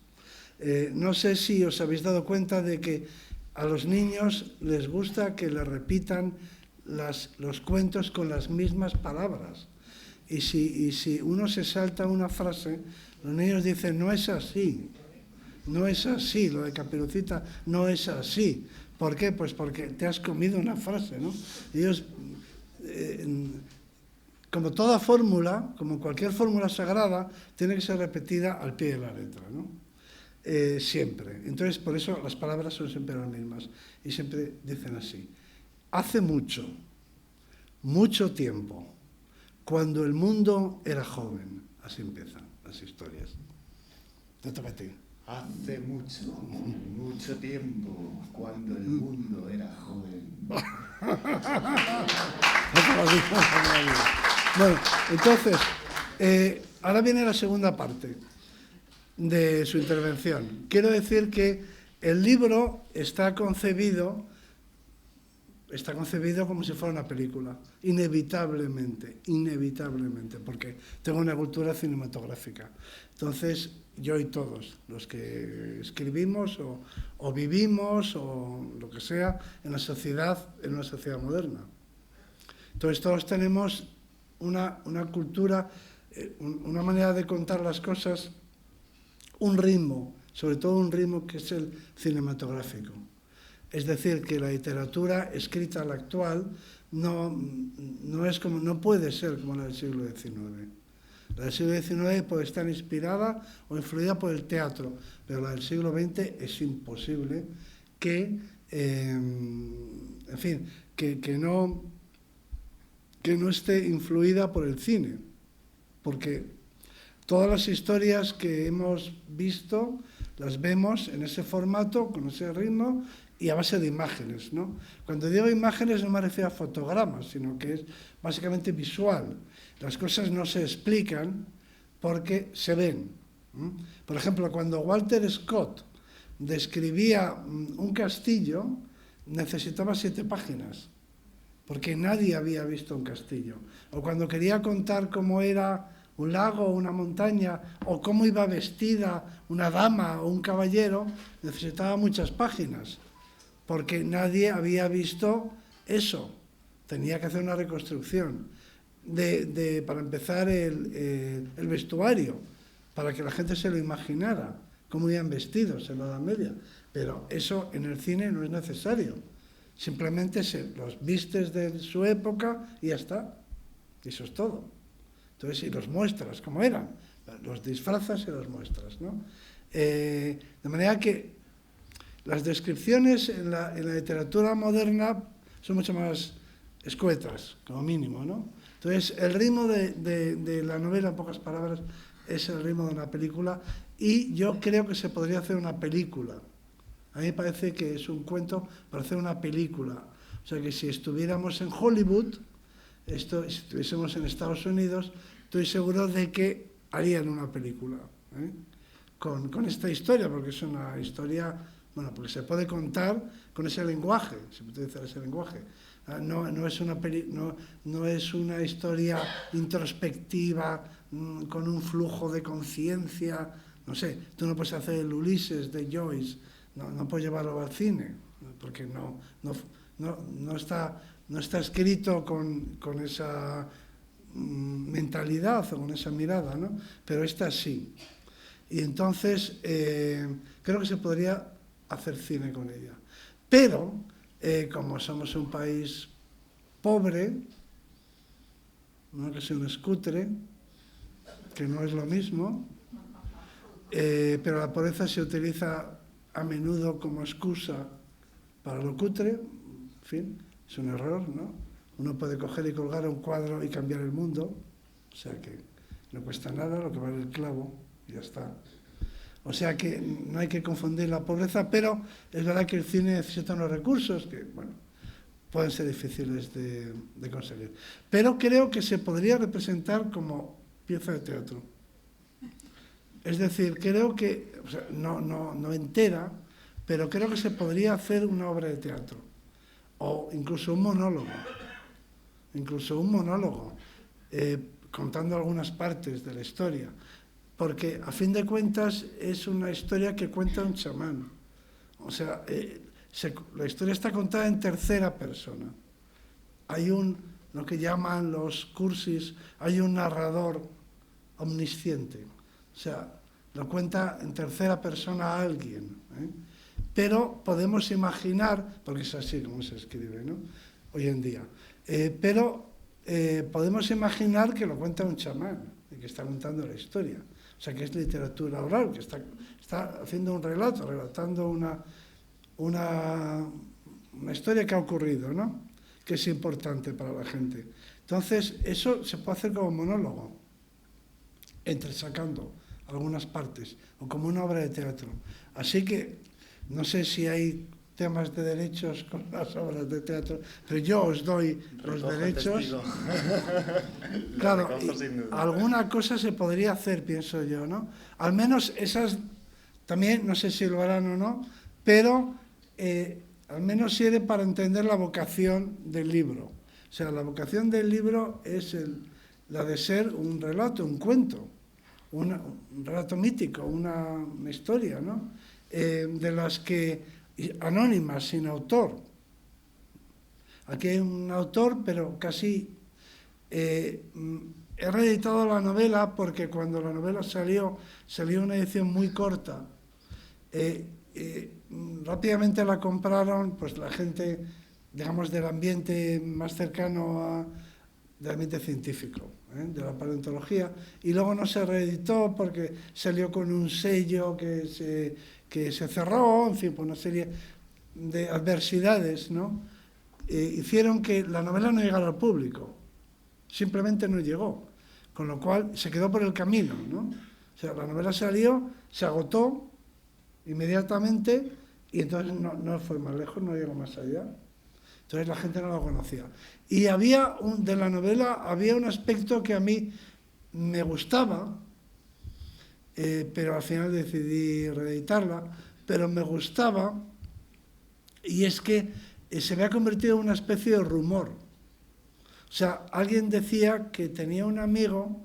No sé si os habéis dado cuenta de que a los niños les gusta que les repitan los cuentos con las mismas palabras. Y si uno se salta una frase, los niños dicen, no es así, no es así, lo de Caperucita no es así. ¿Por qué? Pues porque te has comido una frase, ¿no? Ellos, como toda fórmula, como cualquier fórmula sagrada, tiene que ser repetida al pie de la letra, ¿no? Siempre. Entonces, por eso las palabras son siempre las mismas. Y siempre dicen así. Hace mucho, mucho tiempo, cuando el mundo era joven. Así empiezan las historias. Te toca a ti. Hace mucho, mucho tiempo, cuando el mundo era joven. Bueno, entonces, ahora viene la segunda parte de su intervención. Quiero decir que el libro está concebido como si fuera una película, inevitablemente, porque tengo una cultura cinematográfica. Entonces, yo y todos los que escribimos o vivimos o lo que sea en una sociedad moderna. Entonces, todos tenemos una cultura, una manera de contar las cosas, un ritmo, sobre todo un ritmo que es el cinematográfico. Es decir, que la literatura escrita la actual no puede ser como la del siglo XIX. La del siglo XIX puede estar inspirada o influida por el teatro, pero la del siglo XX es imposible que no esté influida por el cine, porque todas las historias que hemos visto las vemos en ese formato, con ese ritmo y a base de imágenes, ¿no? Cuando digo imágenes no me refiero a fotogramas, sino que es básicamente visual. Las cosas no se explican porque se ven. Por ejemplo, cuando Walter Scott describía un castillo, necesitaba 7 páginas, porque nadie había visto un castillo. O cuando quería contar cómo era un lago o una montaña, o cómo iba vestida una dama o un caballero, necesitaba muchas páginas, porque nadie había visto eso. Tenía que hacer una reconstrucción. Para empezar, el vestuario, para que la gente se lo imaginara, cómo iban vestidos en la Edad Media. Pero eso en el cine no es necesario. Simplemente los vistes de su época y ya está. Y eso es todo. Entonces, si los muestras como eran, los disfrazas y los muestras, ¿no? De manera que las descripciones en la literatura moderna son mucho más escuetas, como mínimo, ¿no? Entonces, el ritmo de la novela, en pocas palabras, es el ritmo de una película, y yo creo que se podría hacer una película. A mí me parece que es un cuento para hacer una película. O sea, que si estuviéramos en Hollywood, si estuviésemos en Estados Unidos, estoy seguro de que harían una película, ¿eh? con esta historia, porque es una historia, bueno, porque se puede contar con ese lenguaje, se puede utilizar ese lenguaje. No es una historia introspectiva, con un flujo de conciencia, no sé, tú no puedes hacer el Ulises de Joyce, no puedes llevarlo al cine, porque no está escrito con esa mentalidad o con esa mirada, ¿no? Pero esta sí. Y entonces creo que se podría hacer cine con ella. Pero, como somos un país pobre, no que sea un escutre, que no es lo mismo, pero la pobreza se utiliza a menudo como excusa para lo cutre, en fin, es un error, ¿no? Uno puede coger y colgar un cuadro y cambiar el mundo, o sea que no cuesta nada, lo que vale el clavo, y ya está. O sea que no hay que confundir la pobreza, pero es verdad que el cine necesita unos recursos que, bueno, pueden ser difíciles de conseguir. Pero creo que se podría representar como pieza de teatro. Es decir, creo que, o sea, no entera, pero creo que se podría hacer una obra de teatro. O incluso un monólogo. Contando algunas partes de la historia. Porque, a fin de cuentas, es una historia que cuenta un chamán. O sea, la historia está contada en tercera persona. Hay lo que llaman los cursis, hay un narrador omnisciente. O sea, lo cuenta en tercera persona a alguien. Pero podemos imaginar, porque es así como se escribe, ¿no?, hoy en día, podemos imaginar que lo cuenta un chamán, y que está contando la historia. O sea, que es literatura oral, que está haciendo un relato, relatando una historia que ha ocurrido, ¿no?, que es importante para la gente. Entonces, eso se puede hacer como monólogo, entresacando algunas partes, o como una obra de teatro. Así que, no sé si hay temas de derechos con las obras de teatro, pero yo os doy los derechos. Claro, alguna cosa se podría hacer, pienso yo, ¿no? Al menos esas, también, no sé si lo harán o no, pero al menos sirve para entender la vocación del libro. O sea, la vocación del libro es la de ser un relato, un cuento, un relato mítico, una historia, ¿no?, de las que anónimas, sin autor. Aquí hay un autor, pero casi he reeditado la novela porque cuando la novela salió una edición muy corta. Rápidamente la compraron pues la gente, digamos, del ambiente más cercano del ambiente científico, de la paleontología, y luego no se reeditó porque salió con un sello que se cerró, en fin, por una serie de adversidades, ¿no? Hicieron que la novela no llegara al público, simplemente no llegó, con lo cual se quedó por el camino, ¿no? O sea, la novela salió, se agotó inmediatamente y entonces no fue más lejos, no llegó más allá. Entonces la gente no la conocía. Y de la novela había un aspecto que a mí me gustaba, pero al final decidí reeditarla, pero me gustaba, y es que se había convertido en una especie de rumor. O sea, alguien decía que tenía un amigo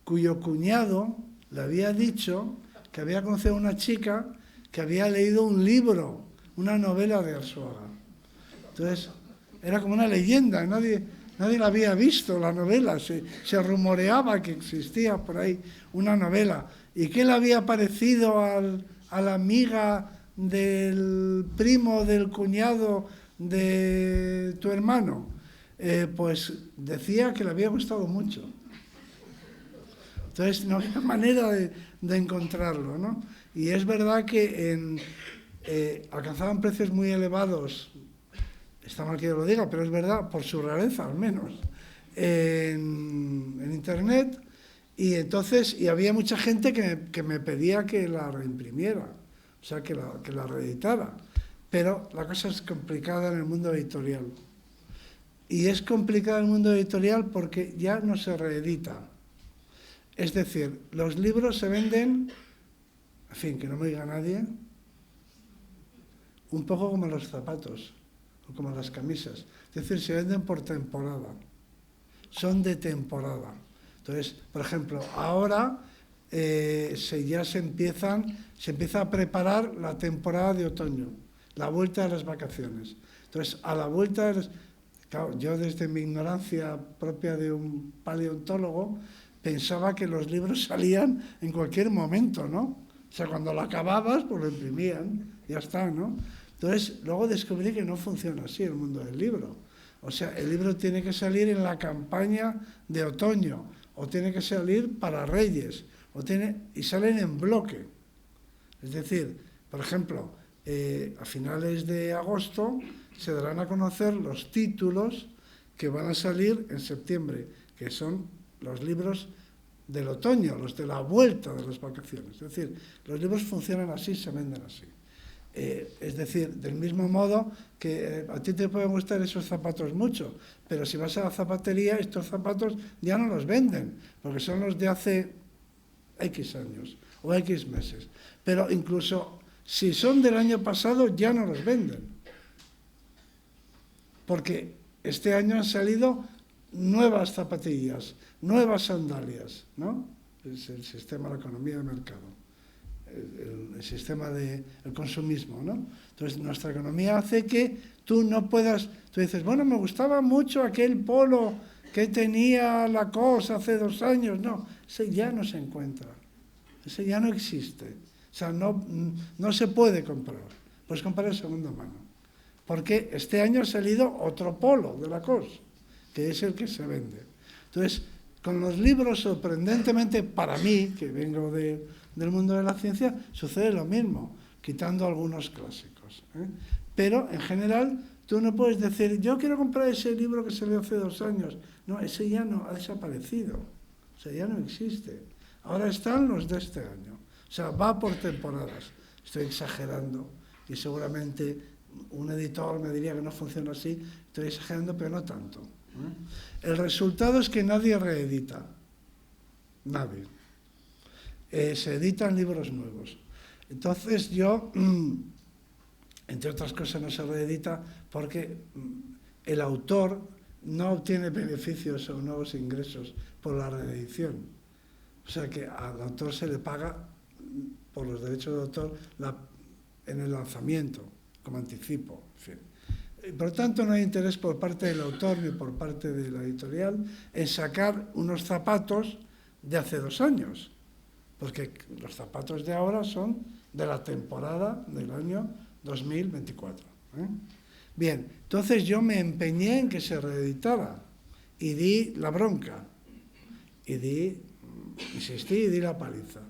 cuyo cuñado le había dicho que había conocido a una chica que había leído un libro, una novela de Arzuaga. Entonces, era como una leyenda, nadie la había visto, la novela, se rumoreaba que existía por ahí una novela. ¿Y qué le había parecido a la amiga del primo, del cuñado de tu hermano? Pues decía que le había gustado mucho. Entonces, no había manera de encontrarlo, ¿no? Y es verdad que alcanzaban precios muy elevados. Está mal que yo lo diga, pero es verdad, por su rareza al menos, en Internet, y entonces había mucha gente que me pedía que la reimprimiera, o sea, que la reeditara, pero la cosa es complicada en el mundo editorial. Y es complicada en el mundo editorial porque ya no se reedita. Es decir, los libros se venden, en fin, que no me diga nadie, un poco como los zapatos, como las camisas, es decir, se venden por temporada, son de temporada. Entonces, por ejemplo, ahora ya se empieza a preparar la temporada de otoño, la vuelta de las vacaciones. Entonces, a la vuelta claro, yo desde mi ignorancia propia de un paleontólogo pensaba que los libros salían en cualquier momento, ¿no? O sea, cuando lo acababas, pues lo imprimían, ya está, ¿no? Entonces, luego descubrí que no funciona así el mundo del libro. O sea, el libro tiene que salir en la campaña de otoño, o tiene que salir para Reyes, y salen en bloque. Es decir, por ejemplo, a finales de agosto se darán a conocer los títulos que van a salir en septiembre, que son los libros del otoño, los de la vuelta de las vacaciones. Es decir, los libros funcionan así, se venden así. Es decir, del mismo modo que a ti te pueden gustar esos zapatos mucho, pero si vas a la zapatería, estos zapatos ya no los venden, porque son los de hace X años o X meses. Pero incluso si son del año pasado, ya no los venden. Porque este año han salido nuevas zapatillas, nuevas sandalias, ¿no? Es el sistema de la economía de mercado. El sistema del consumismo, ¿no? Entonces, nuestra economía hace que tú no puedas... Tú dices, bueno, me gustaba mucho aquel polo que tenía Lacoste hace 2 años. No, ese ya no se encuentra. Ese ya no existe. O sea, no se puede comprar. Puedes comprar en segunda mano. Porque este año ha salido otro polo de Lacoste, que es el que se vende. Entonces, con los libros, sorprendentemente, para mí, que vengo del mundo de la ciencia, sucede lo mismo, quitando algunos clásicos. Pero, en general, tú no puedes decir, yo quiero comprar ese libro que salió hace 2 años. No, ese ya no ha desaparecido. O sea, ya no existe. Ahora están los de este año. O sea, va por temporadas. Estoy exagerando y seguramente un editor me diría que no funciona así. Estoy exagerando, pero no tanto. El resultado es que nadie reedita. Nadie. Se editan libros nuevos. Entonces yo, entre otras cosas, no se reedita porque el autor no obtiene beneficios o nuevos ingresos por la reedición. O sea que al autor se le paga por los derechos de autor en el lanzamiento, como anticipo. En fin. Por lo tanto, no hay interés por parte del autor ni por parte de la editorial en sacar unos zapatos de hace 2 años, porque los zapatos de ahora son de la temporada del año 2024. Bien, entonces yo me empeñé en que se reeditara y di la bronca, insistí y di la paliza.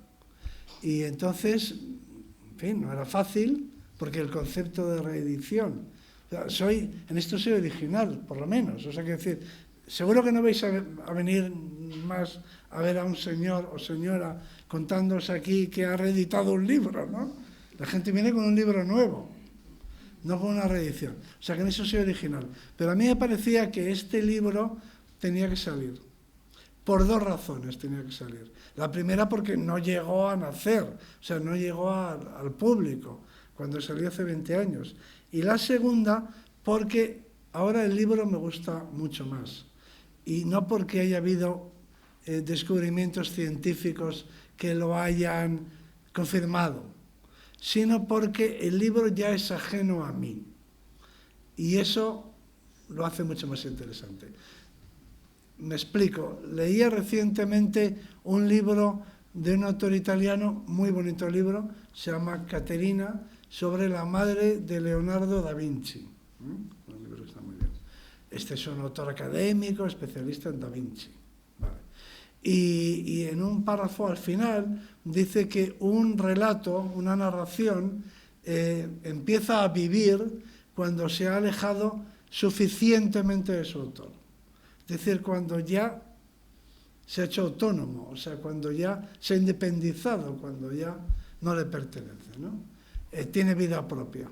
Y entonces, en fin, no era fácil, porque el concepto de reedición, en esto soy original, por lo menos. O sea, que decir, seguro que no vais a venir más a ver a un señor o señora contándoos aquí que ha reeditado un libro, ¿no? La gente viene con un libro nuevo, no con una reedición. O sea, que en eso soy original. Pero a mí me parecía que este libro tenía que salir. Por 2 razones tenía que salir. La primera porque no llegó a nacer, o sea, no llegó al público cuando salió hace 20 años. Y la segunda porque ahora el libro me gusta mucho más. Y no porque haya habido descubrimientos científicos que lo hayan confirmado, sino porque el libro ya es ajeno a mí. Y eso lo hace mucho más interesante. Me explico. Leía recientemente un libro de un autor italiano, muy bonito libro, se llama Caterina, sobre la madre de Leonardo da Vinci. Un libro que está muy bien. Este es un autor académico, especialista en da Vinci. Vale. Y en un párrafo al final dice que un relato, una narración, empieza a vivir cuando se ha alejado suficientemente de su autor. Es decir, cuando ya se ha hecho autónomo, o sea, cuando ya se ha independizado, cuando ya no le pertenece, ¿no? Tiene vida propia.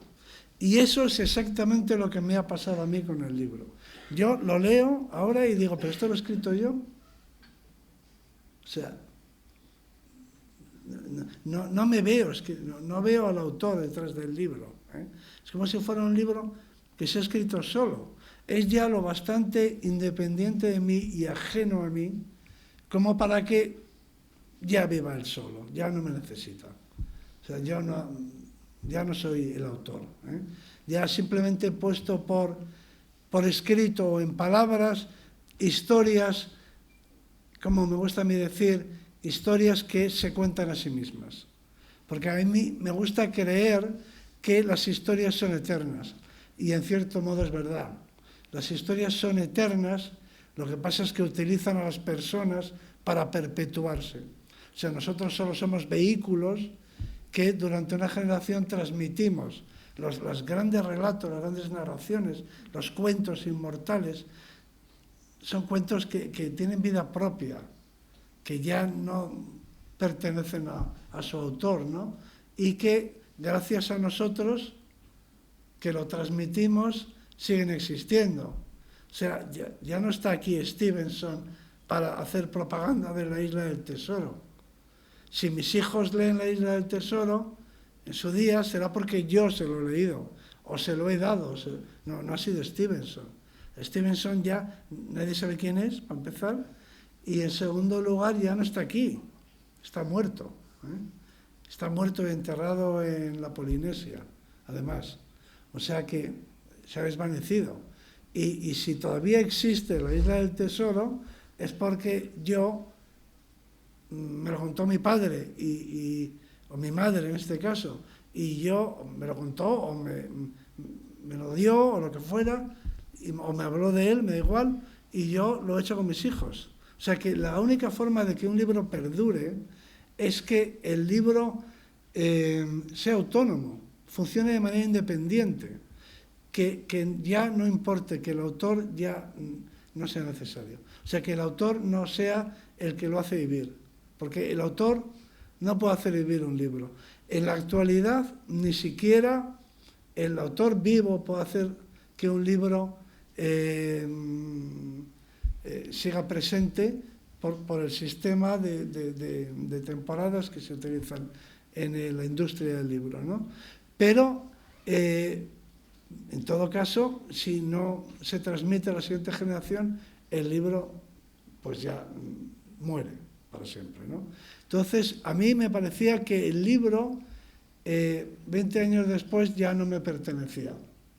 Y eso es exactamente lo que me ha pasado a mí con el libro. Yo lo leo ahora y digo, ¿pero esto lo he escrito yo? O sea, no me veo, es que no veo al autor detrás del libro. Es como si fuera un libro que se ha escrito solo. Es ya lo bastante independiente de mí y ajeno a mí, como para que ya viva él solo, ya no me necesita. O sea, yo ya no soy el autor. Ya simplemente he puesto por escrito o en palabras historias, como me gusta a mí decir, historias que se cuentan a sí mismas. Porque a mí me gusta creer que las historias son eternas, y en cierto modo es verdad. Las historias son eternas, lo que pasa es que utilizan a las personas para perpetuarse. O sea, nosotros solo somos vehículos que durante una generación transmitimos los grandes relatos, las grandes narraciones, los cuentos inmortales, son cuentos que tienen vida propia, que ya no pertenecen a su autor, ¿no? Y que gracias a nosotros, que lo transmitimos, siguen existiendo. O sea, ya no está aquí Stevenson para hacer propaganda de la Isla del Tesoro. Si mis hijos leen la Isla del Tesoro, en su día será porque yo se lo he leído, o se lo he dado. No ha sido Stevenson. Stevenson ya nadie sabe quién es, para empezar, y en segundo lugar ya no está aquí, está muerto. Está muerto y enterrado en la Polinesia, además. O sea que se ha desvanecido. Y si todavía existe la Isla del Tesoro, es porque me lo contó mi padre, o mi madre en este caso, y yo me lo contó, o me lo dio, o lo que fuera, o me habló de él, me da igual, y yo lo he hecho con mis hijos. O sea que la única forma de que un libro perdure es que el libro sea autónomo, funcione de manera independiente, que ya no importe que el autor ya no sea necesario. O sea, que el autor no sea el que lo hace vivir, porque el autor no puede hacer vivir un libro. En la actualidad, ni siquiera el autor vivo puede hacer que un libro siga presente por el sistema de temporadas que se utilizan en la industria del libro, ¿no? Pero, en todo caso, si no se transmite a la siguiente generación, el libro pues ya muere para siempre, ¿no? Entonces, a mí me parecía que el libro, 20 años después, ya no me pertenecía,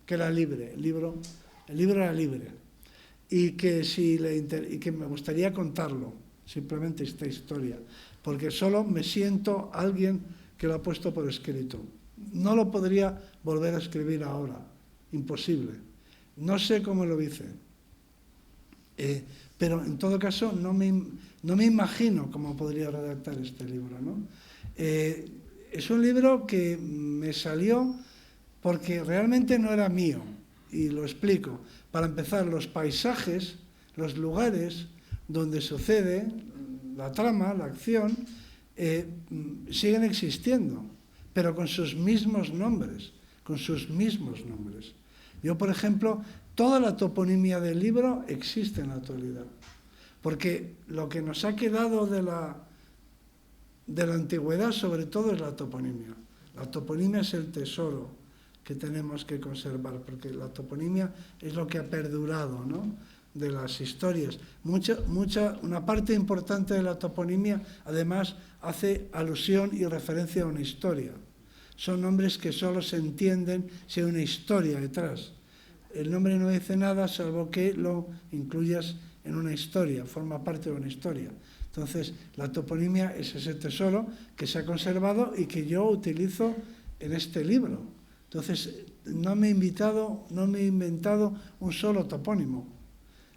que era libre, el libro era libre, y que me gustaría contarlo, simplemente esta historia, porque solo me siento alguien que lo ha puesto por escrito. No lo podría volver a escribir ahora, imposible. No sé cómo lo hice, pero en todo caso no me imagino cómo podría redactar este libro, ¿no? Es un libro que me salió porque realmente no era mío, y lo explico. Para empezar, los paisajes, los lugares donde sucede la trama, la acción, siguen existiendo, pero con sus mismos nombres, Yo, por ejemplo, toda la toponimia del libro existe en la actualidad, porque lo que nos ha quedado de la antigüedad, sobre todo, es la toponimia. La toponimia es el tesoro que tenemos que conservar, porque la toponimia es lo que ha perdurado, ¿no?, de las historias. Una parte importante de la toponimia, además, hace alusión y referencia a una historia. Son nombres que solo se entienden si hay una historia detrás. El nombre no dice nada salvo que lo incluyas en una historia, forma parte de una historia. Entonces, la toponimia es ese tesoro que se ha conservado y que yo utilizo en este libro. Entonces, no me he inventado un solo topónimo.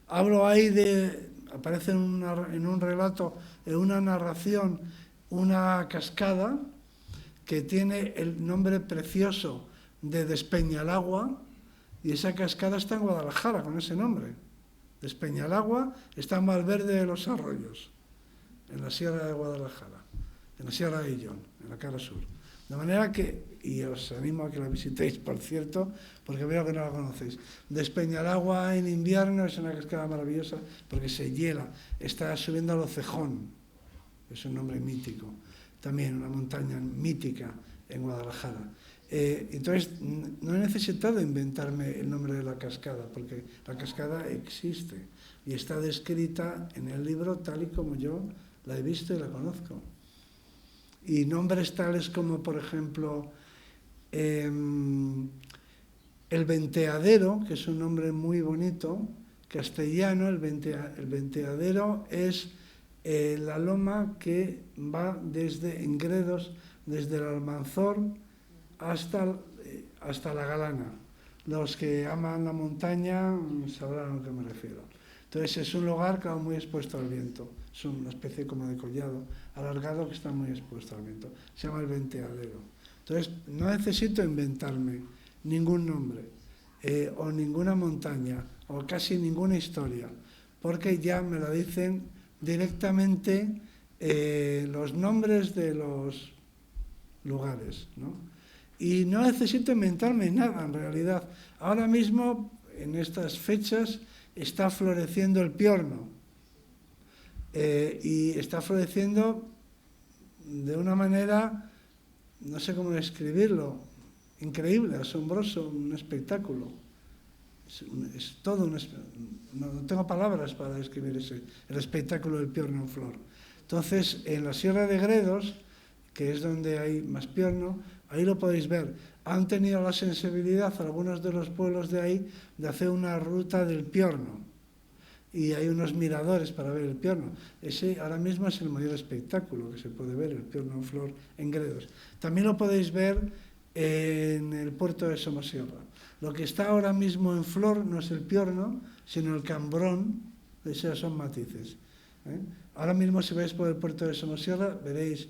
Hablo ahí aparece en un relato, en una narración, una cascada que tiene el nombre precioso de Despeñalagua, y esa cascada está en Guadalajara con ese nombre. Despeñalagua está en Valverde de los Arroyos, en la Sierra de Guadalajara, en la Sierra de Illón, en la cara sur. De manera que, y os animo a que la visitéis, por cierto, porque veo que no la conocéis. Despeñalagua en invierno es una cascada maravillosa porque se hiela, está subiendo al Ocejón, es un nombre mítico, también una montaña mítica en Guadalajara. Entonces, no he necesitado inventarme el nombre de la cascada, porque la cascada existe y está descrita en el libro tal y como yo la he visto y la conozco. Y nombres tales como, por ejemplo, el Venteadero, que es un nombre muy bonito, castellano. El Venteadero es la loma que va en Gredos, desde el Almanzor hasta la Galana. Los que aman la montaña sabrán a lo que me refiero. Entonces es un lugar, claro, muy expuesto al viento. Es una especie como de collado alargado que está muy expuesto al viento. Se llama el Venteadero. Entonces no necesito inventarme ningún nombre, o ninguna montaña, o casi ninguna historia, porque ya me lo dicen directamente los nombres de los lugares, ¿no? Y no necesito inventarme nada, en realidad. Ahora mismo, en estas fechas, está floreciendo el piorno. Y está floreciendo de una manera, no sé cómo describirlo, increíble, asombroso, un espectáculo. Es todo un no tengo palabras para describir el espectáculo del piorno en flor. Entonces, en la Sierra de Gredos, que es donde hay más piorno, ahí lo podéis ver. Han tenido la sensibilidad, algunos de los pueblos de ahí, de hacer una ruta del piorno. Y hay unos miradores para ver el piorno. Ese ahora mismo es el mayor espectáculo que se puede ver, el piorno en flor en Gredos. También lo podéis ver en el puerto de Somosierra. Lo que está ahora mismo en flor no es el piorno, sino el cambrón, esos son matices. Ahora mismo, si vais por el puerto de Somosierra, veréis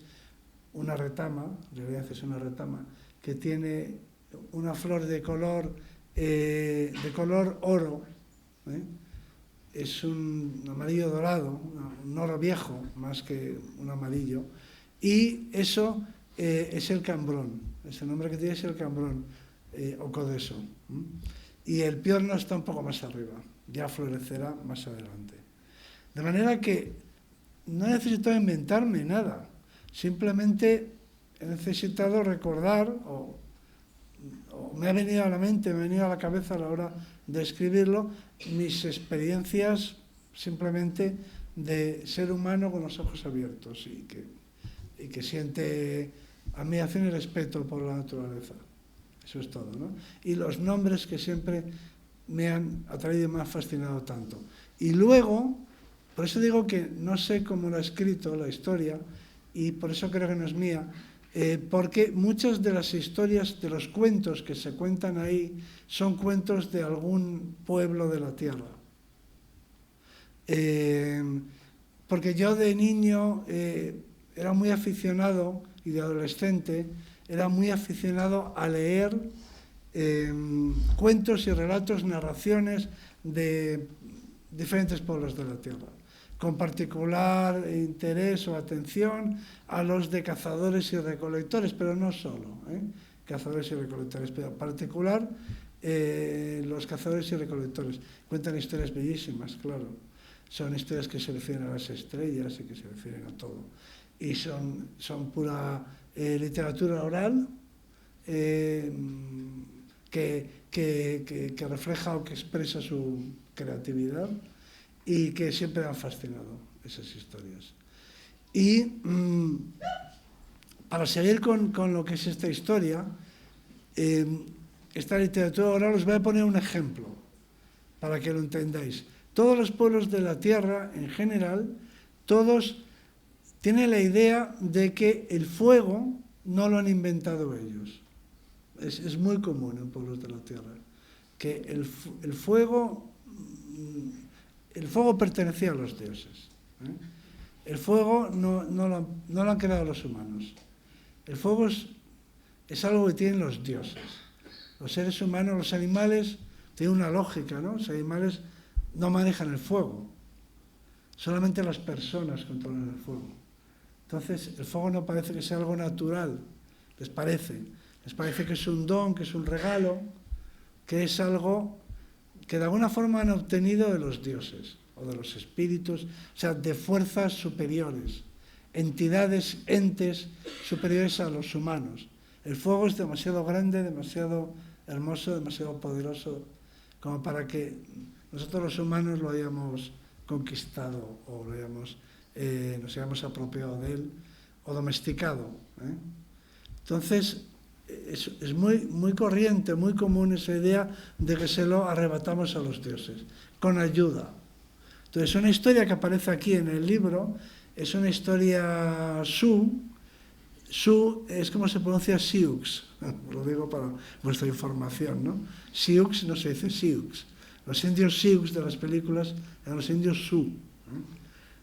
una retama, en realidad es una retama, que tiene una flor de color oro, es un amarillo dorado, un oro viejo, más que un amarillo, y eso es el cambrón, ese nombre que tiene es el cambrón, o codeso. Y el piorno está un poco más arriba, ya florecerá más adelante. De manera que no he necesitado inventarme nada, simplemente he necesitado recordar, o me ha venido a la mente, me ha venido a la cabeza a la hora de escribirlo, mis experiencias simplemente de ser humano con los ojos abiertos y que siente admiración y respeto por la naturaleza. Eso es todo, ¿no? Y los nombres que siempre me han atraído y me han fascinado tanto. Y luego, por eso digo que no sé cómo lo ha escrito la historia, y por eso creo que no es mía, porque muchas de las historias, de los cuentos que se cuentan ahí, son cuentos de algún pueblo de la tierra. Porque yo de niño era muy aficionado, y de adolescente, era muy aficionado a leer cuentos y relatos, narraciones de diferentes pueblos de la tierra, con particular interés o atención a los de cazadores y recolectores, pero no solo, cazadores y recolectores, pero en particular los cazadores y recolectores. Cuentan historias bellísimas, claro. Son historias que se refieren a las estrellas y que se refieren a todo. Y son pura literatura oral que refleja o que expresa su creatividad y que siempre han fascinado esas historias. Y para seguir con lo que es esta historia, esta literatura oral, os voy a poner un ejemplo para que lo entendáis. Todos los pueblos de la tierra, en general, todos tienen la idea de que el fuego no lo han inventado ellos. Es muy común en pueblos de la tierra, que el fuego pertenecía a los dioses. El fuego no lo han creado los humanos. El fuego es algo que tienen los dioses. Los seres humanos, los animales, tienen una lógica, ¿no? Los animales no manejan el fuego. Solamente las personas controlan el fuego. Entonces, el fuego no parece que sea algo natural. Les parece que es un don, que es un regalo, que es algo que de alguna forma han obtenido de los dioses o de los espíritus, o sea, de fuerzas superiores, entidades, entes superiores a los humanos. El fuego es demasiado grande, demasiado hermoso, demasiado poderoso, como para que nosotros los humanos lo hayamos conquistado o nos hayamos apropiado de él o domesticado. Entonces, es muy corriente, muy común esa idea de que se lo arrebatamos a los dioses, con ayuda. Entonces, una historia que aparece aquí en el libro es una historia Sioux es como se pronuncia Sioux, lo digo para vuestra información, ¿no? Sioux no se dice Sioux. Los indios Sioux de las películas eran los indios Sioux.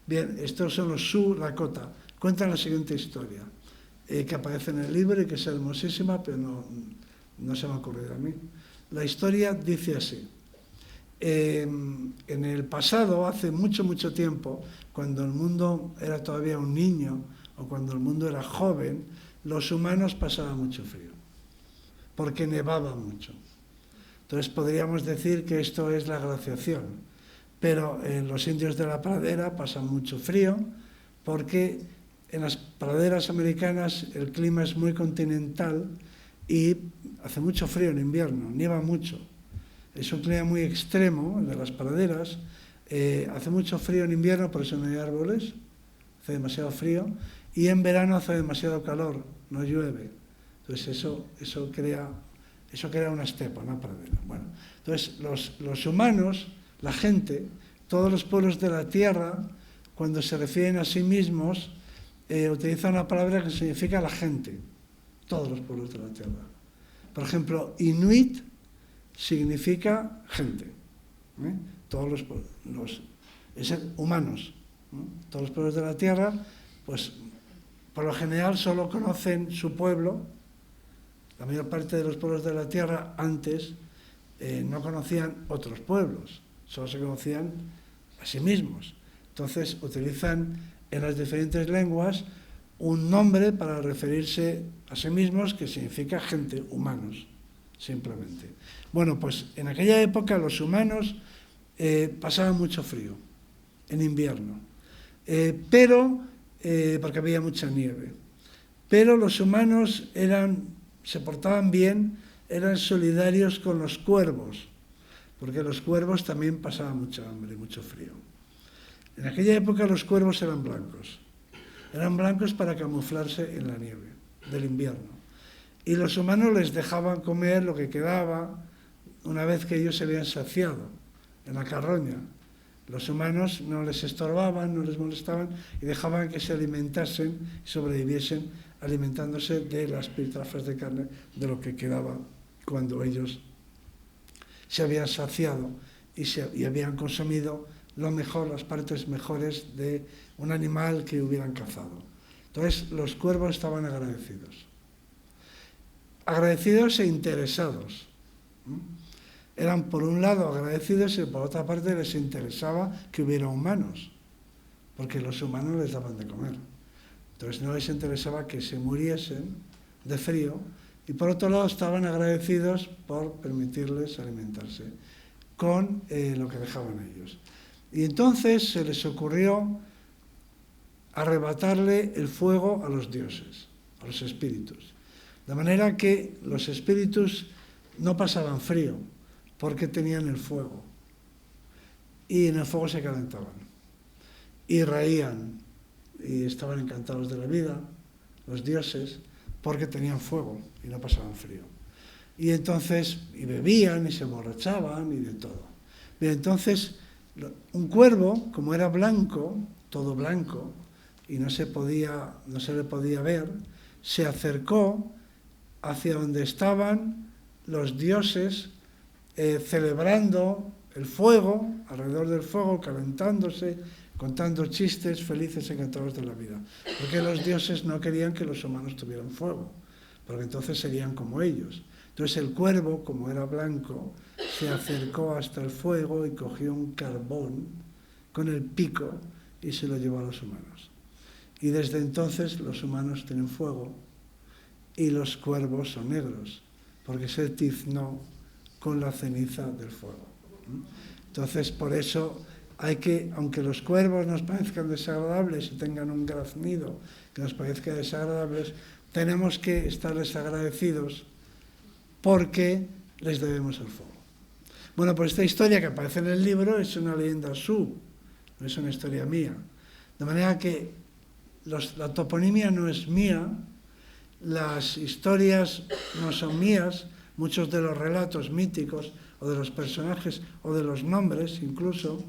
Bien, estos son los Sioux Lakota. Cuentan la siguiente historia, que aparece en el libro y que es hermosísima, pero no se me ha ocurrido a mí. La historia dice así. En el pasado, hace mucho, mucho tiempo, cuando el mundo era todavía un niño o cuando el mundo era joven, los humanos pasaban mucho frío, porque nevaba mucho. Entonces podríamos decir que esto es la glaciación, pero en los indios de la pradera pasan mucho frío, porque en las praderas americanas el clima es muy continental y hace mucho frío en invierno, nieva mucho. Es un clima muy extremo, el de las praderas. Hace mucho frío en invierno, por eso no hay árboles, hace demasiado frío, y en verano hace demasiado calor, no llueve. Entonces eso crea una estepa, una pradera. Bueno, entonces los humanos, la gente, todos los pueblos de la tierra, cuando se refieren a sí mismos, utilizan una palabra que significa la gente, todos los pueblos de la tierra. Por ejemplo, Inuit significa gente, todos los humanos, ¿no? Todos los pueblos de la tierra, pues por lo general solo conocen su pueblo. La mayor parte de los pueblos de la tierra antes no conocían otros pueblos, solo se conocían a sí mismos. Entonces utilizan en las diferentes lenguas un nombre para referirse a sí mismos que significa gente, humanos, simplemente. Bueno, pues en aquella época los humanos pasaban mucho frío, en invierno, porque había mucha nieve. Pero los humanos se portaban bien, eran solidarios con los cuervos, porque los cuervos también pasaban mucha hambre y mucho frío. En aquella época los cuervos eran blancos para camuflarse en la nieve del invierno. Y los humanos les dejaban comer lo que quedaba una vez que ellos se habían saciado en la carroña. Los humanos no les estorbaban, no les molestaban y dejaban que se alimentasen y sobreviviesen alimentándose de las piltrafas de carne de lo que quedaba cuando ellos se habían saciado y habían consumido lo mejor, las partes mejores de un animal que hubieran cazado. Entonces los cuervos estaban agradecidos e interesados. Eran por un lado agradecidos y por otra parte les interesaba que hubiera humanos, porque los humanos les daban de comer. Entonces no les interesaba que se muriesen de frío y por otro lado estaban agradecidos por permitirles alimentarse con lo que dejaban ellos. Y entonces se les ocurrió arrebatarle el fuego a los dioses, a los espíritus. De manera que los espíritus no pasaban frío, porque tenían el fuego. Y en el fuego se calentaban. Y reían, y estaban encantados de la vida, los dioses, porque tenían fuego y no pasaban frío. Y entonces, y bebían, y se emborrachaban, y de todo. Bien, entonces, un cuervo, como era blanco, todo blanco, y no se le podía ver, se acercó hacia donde estaban los dioses celebrando el fuego, alrededor del fuego, calentándose, contando chistes, felices, encantados de la vida. Porque los dioses no querían que los humanos tuvieran fuego, porque entonces serían como ellos. Entonces el cuervo, como era blanco, se acercó hasta el fuego y cogió un carbón con el pico y se lo llevó a los humanos. Y desde entonces los humanos tienen fuego y los cuervos son negros, porque se tiznó con la ceniza del fuego. Entonces, por eso aunque los cuervos nos parezcan desagradables y tengan un graznido que nos parezca desagradables, tenemos que estarles agradecidos porque les debemos el fuego. Bueno, pues esta historia que aparece en el libro es una leyenda sioux, no es una historia mía. De manera que la toponimia no es mía, las historias no son mías, muchos de los relatos míticos o de los personajes o de los nombres incluso,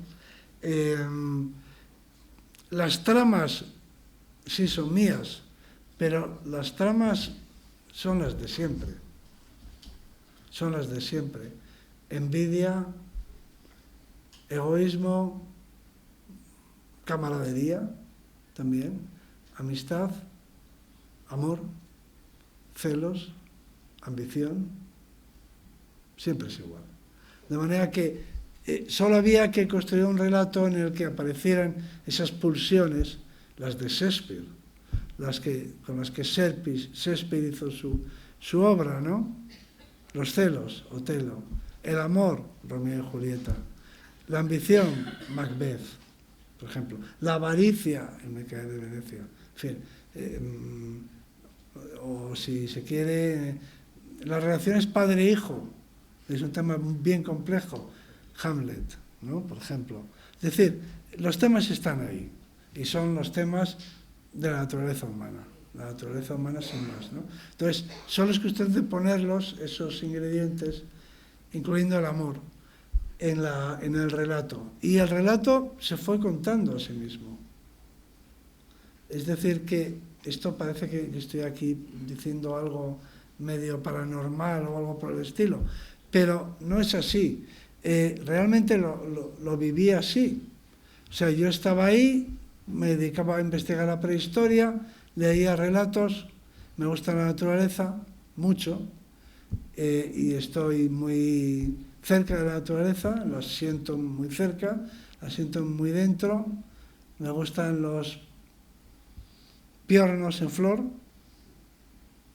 las tramas sí son mías, pero las tramas son las de siempre. Son las de siempre. Envidia, egoísmo, camaradería también, amistad, amor, celos, ambición, siempre es igual. De manera que Solo había que construir un relato en el que aparecieran esas pulsiones, las de Shakespeare, con las que Shakespeare hizo su obra, ¿no? Los celos, Otelo; el amor, Romeo y Julieta; la ambición, Macbeth, por ejemplo; la avaricia, el Mercader de Venecia. En fin, o si se quiere, las relaciones padre-hijo, es un tema bien complejo, Hamlet, ¿no? Por ejemplo. Es decir, los temas están ahí y son los temas de la naturaleza humana. La naturaleza humana sin más, ¿no? Entonces, solo es cuestión de ponerlos, esos ingredientes, incluyendo el amor, en el relato. Y el relato se fue contando a sí mismo. Es decir, que esto parece que estoy aquí diciendo algo medio paranormal o algo por el estilo, pero no es así. Realmente lo viví así. O sea, yo estaba ahí, me dedicaba a investigar la prehistoria, leía relatos, me gusta la naturaleza mucho, y estoy muy cerca de la naturaleza, la siento muy cerca, la siento muy dentro. Me gustan los piornos en flor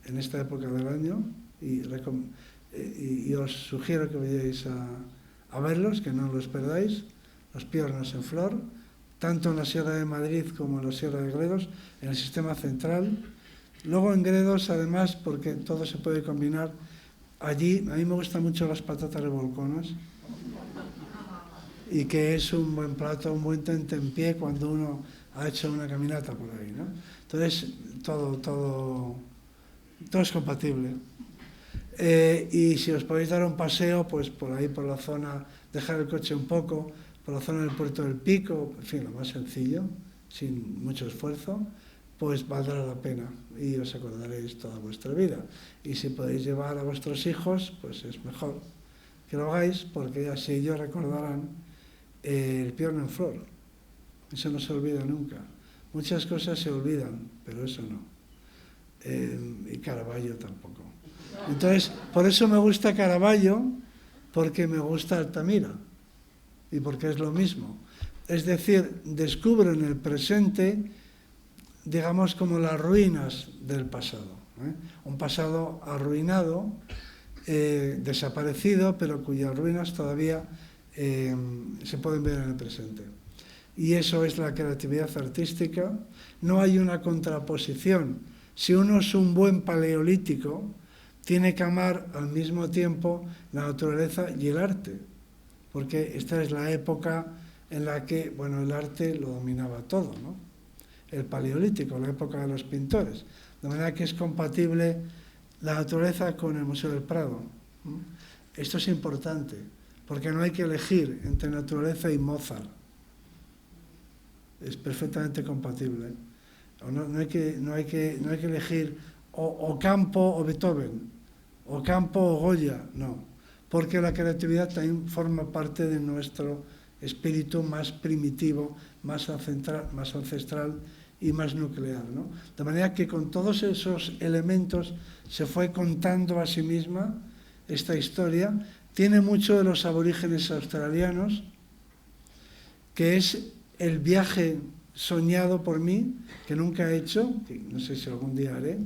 en esta época del año, y os sugiero que vayáis a verlos, que no los perdáis, los piornos en flor, tanto en la Sierra de Madrid como en la Sierra de Gredos, en el sistema central. Luego en Gredos, además, porque todo se puede combinar, allí a mí me gustan mucho las patatas revolconas, y que es un buen plato, un buen tentempié cuando uno ha hecho una caminata por ahí, ¿no? Entonces, todo es compatible. Y si os podéis dar un paseo, pues por ahí, por la zona, dejar el coche un poco, por la zona del Puerto del Pico, en fin, lo más sencillo, sin mucho esfuerzo, pues valdrá la pena y os acordaréis toda vuestra vida. Y si podéis llevar a vuestros hijos, pues es mejor que lo hagáis, porque así ellos recordarán el piorno en flor. Eso no se olvida nunca. Muchas cosas se olvidan, pero eso no. Y Caravaggio tampoco. Entonces, por eso me gusta Caravaggio, porque me gusta Altamira, y porque es lo mismo. Es decir, descubro en el presente, digamos, como las ruinas del pasado. Un pasado arruinado, desaparecido, pero cuyas ruinas todavía se pueden ver en el presente. Y eso es la creatividad artística. No hay una contraposición. Si uno es un buen paleolítico, tiene que amar al mismo tiempo la naturaleza y el arte, porque esta es la época en la que, bueno, el arte lo dominaba todo, ¿no? El paleolítico, la época de los pintores. De manera que es compatible la naturaleza con el Museo del Prado. Esto es importante, porque no hay que elegir entre naturaleza y Mozart. Es perfectamente compatible. No hay que elegir o Campo o Beethoven, o Campo o Goya, no. Porque la creatividad también forma parte de nuestro espíritu más primitivo, más ancestral y más nuclear, ¿no? De manera que con todos esos elementos se fue contando a sí misma esta historia. Tiene mucho de los aborígenes australianos, que es el viaje soñado por mí, que nunca he hecho, que no sé si algún día haré,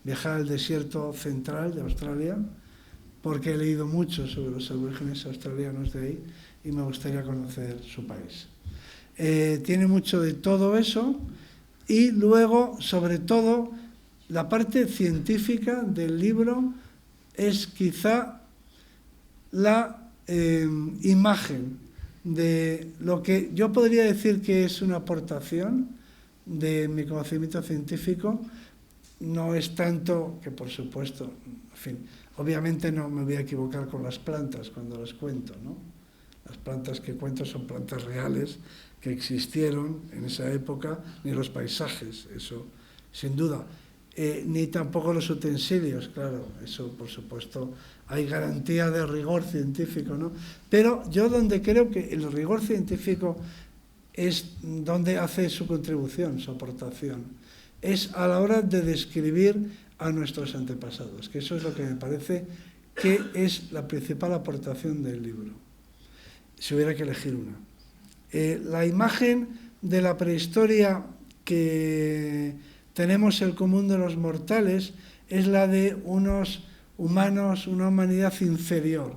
viajar al desierto central de Australia, porque he leído mucho sobre los aborígenes australianos de ahí y me gustaría conocer su país. Tiene mucho de todo eso, y luego, sobre todo, la parte científica del libro es quizá la imagen de lo que yo podría decir que es una aportación de mi conocimiento científico. No es tanto que, por supuesto, en fin, obviamente no me voy a equivocar con las plantas cuando las cuento, ¿no? Las plantas que cuento son plantas reales que existieron en esa época, ni los paisajes, eso sin duda, ni tampoco los utensilios, claro, eso por supuesto hay garantía de rigor científico, ¿no? Pero yo donde creo que el rigor científico es donde hace su contribución, su aportación, es a la hora de describir a nuestros antepasados, que eso es lo que me parece que es la principal aportación del libro. si hubiera que elegir una. La imagen de la prehistoria que tenemos el común de los mortales es la de unos humanos, una humanidad inferior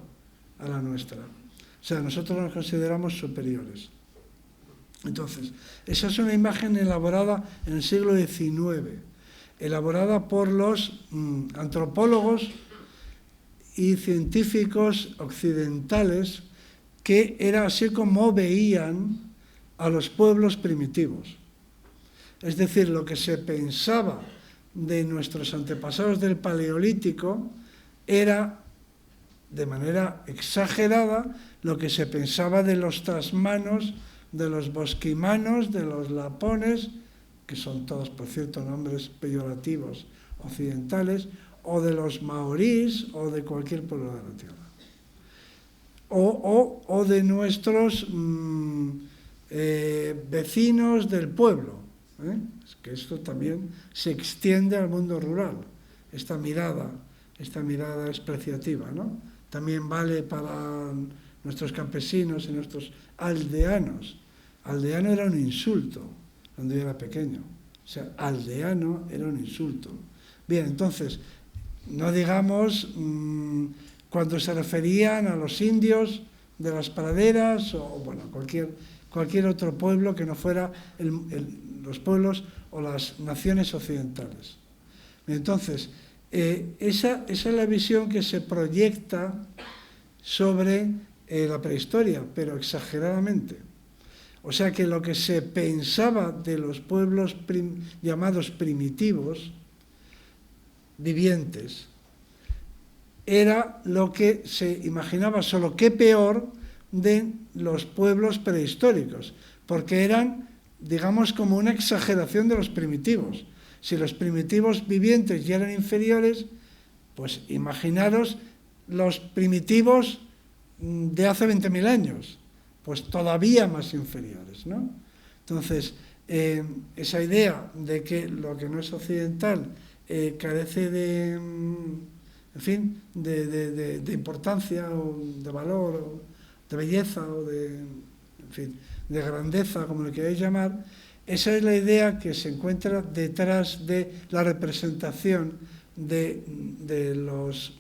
a la nuestra. O sea, nosotros nos consideramos superiores. Entonces, esa es una imagen elaborada en el siglo XIX, elaborada por los antropólogos y científicos occidentales, que era así como veían a los pueblos primitivos. Es decir, lo que se pensaba de nuestros antepasados del Paleolítico era, de manera exagerada, lo que se pensaba de los trasmanos, de los bosquimanos, de los lapones, que son todos, por cierto, nombres peyorativos occidentales, o de los maorís, o de cualquier pueblo de la tierra. O de nuestros vecinos del pueblo. Es que esto también se extiende al mundo rural, esta mirada despreciativa, ¿no? También vale para nuestros campesinos y nuestros aldeanos. Aldeano era un insulto cuando yo era pequeño. O sea, aldeano era un insulto. Bien, entonces, no digamos cuando se referían a los indios de las praderas o, bueno, cualquier otro pueblo que no fuera los pueblos o las naciones occidentales. Entonces, esa es la visión que se proyecta sobre la prehistoria, pero exageradamente. O sea que lo que se pensaba de los pueblos llamados primitivos, vivientes, era lo que se imaginaba, solo que peor, de los pueblos prehistóricos, porque eran, digamos, como una exageración de los primitivos. Si los primitivos vivientes ya eran inferiores, pues imaginaros los primitivos de hace 20.000 años, pues todavía más inferiores, ¿no? Entonces, esa idea de que lo que no es occidental carece de, en fin, de importancia o de valor, o de belleza o de, en fin, de grandeza, como lo queráis llamar, esa es la idea que se encuentra detrás de la representación de los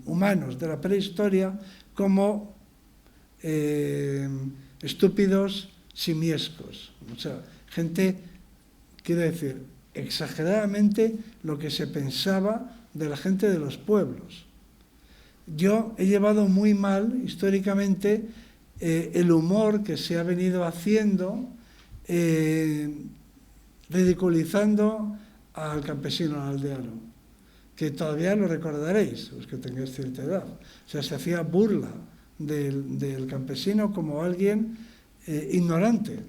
humanos de la prehistoria como estúpidos simiescos. O sea, gente, quiero decir, exageradamente lo que se pensaba de la gente de los pueblos. Yo he llevado muy mal, históricamente, el humor que se ha venido haciendo ridiculizando al campesino, al aldeano, que todavía lo recordaréis, los que tengáis cierta edad. O sea, se hacía burla del campesino como alguien ignorante.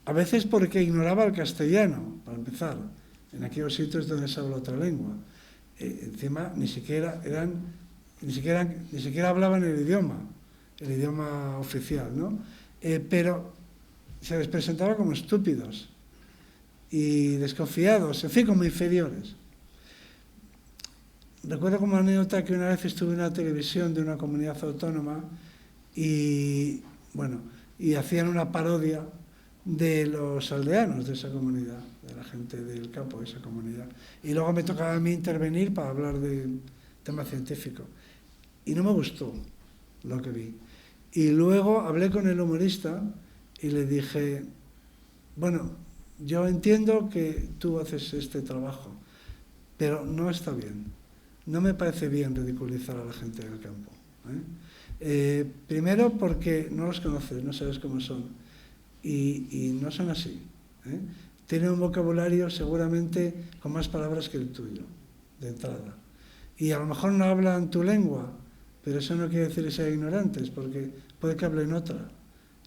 A veces porque ignoraba el castellano, para empezar, en aquellos sitios donde se habla otra lengua. Encima ni siquiera hablaban el idioma oficial, ¿no? Pero se les presentaba como estúpidos y desconfiados, en fin, como inferiores. Recuerdo como anécdota que una vez estuve en una televisión de una comunidad autónoma y, bueno, y hacían una parodia de los aldeanos de esa comunidad, de la gente del campo de esa comunidad. Y luego me tocaba a mí intervenir para hablar de tema científico. Y no me gustó lo que vi. Y luego hablé con el humorista y le dije, bueno, yo entiendo que tú haces este trabajo, pero no está bien. No me parece bien ridiculizar a la gente del campo. Primero porque no los conoces, no sabes cómo son. Y no son así. Tienen un vocabulario seguramente con más palabras que el tuyo, de entrada. Y a lo mejor no hablan tu lengua, pero eso no quiere decir que sean ignorantes, porque puede que hablen otra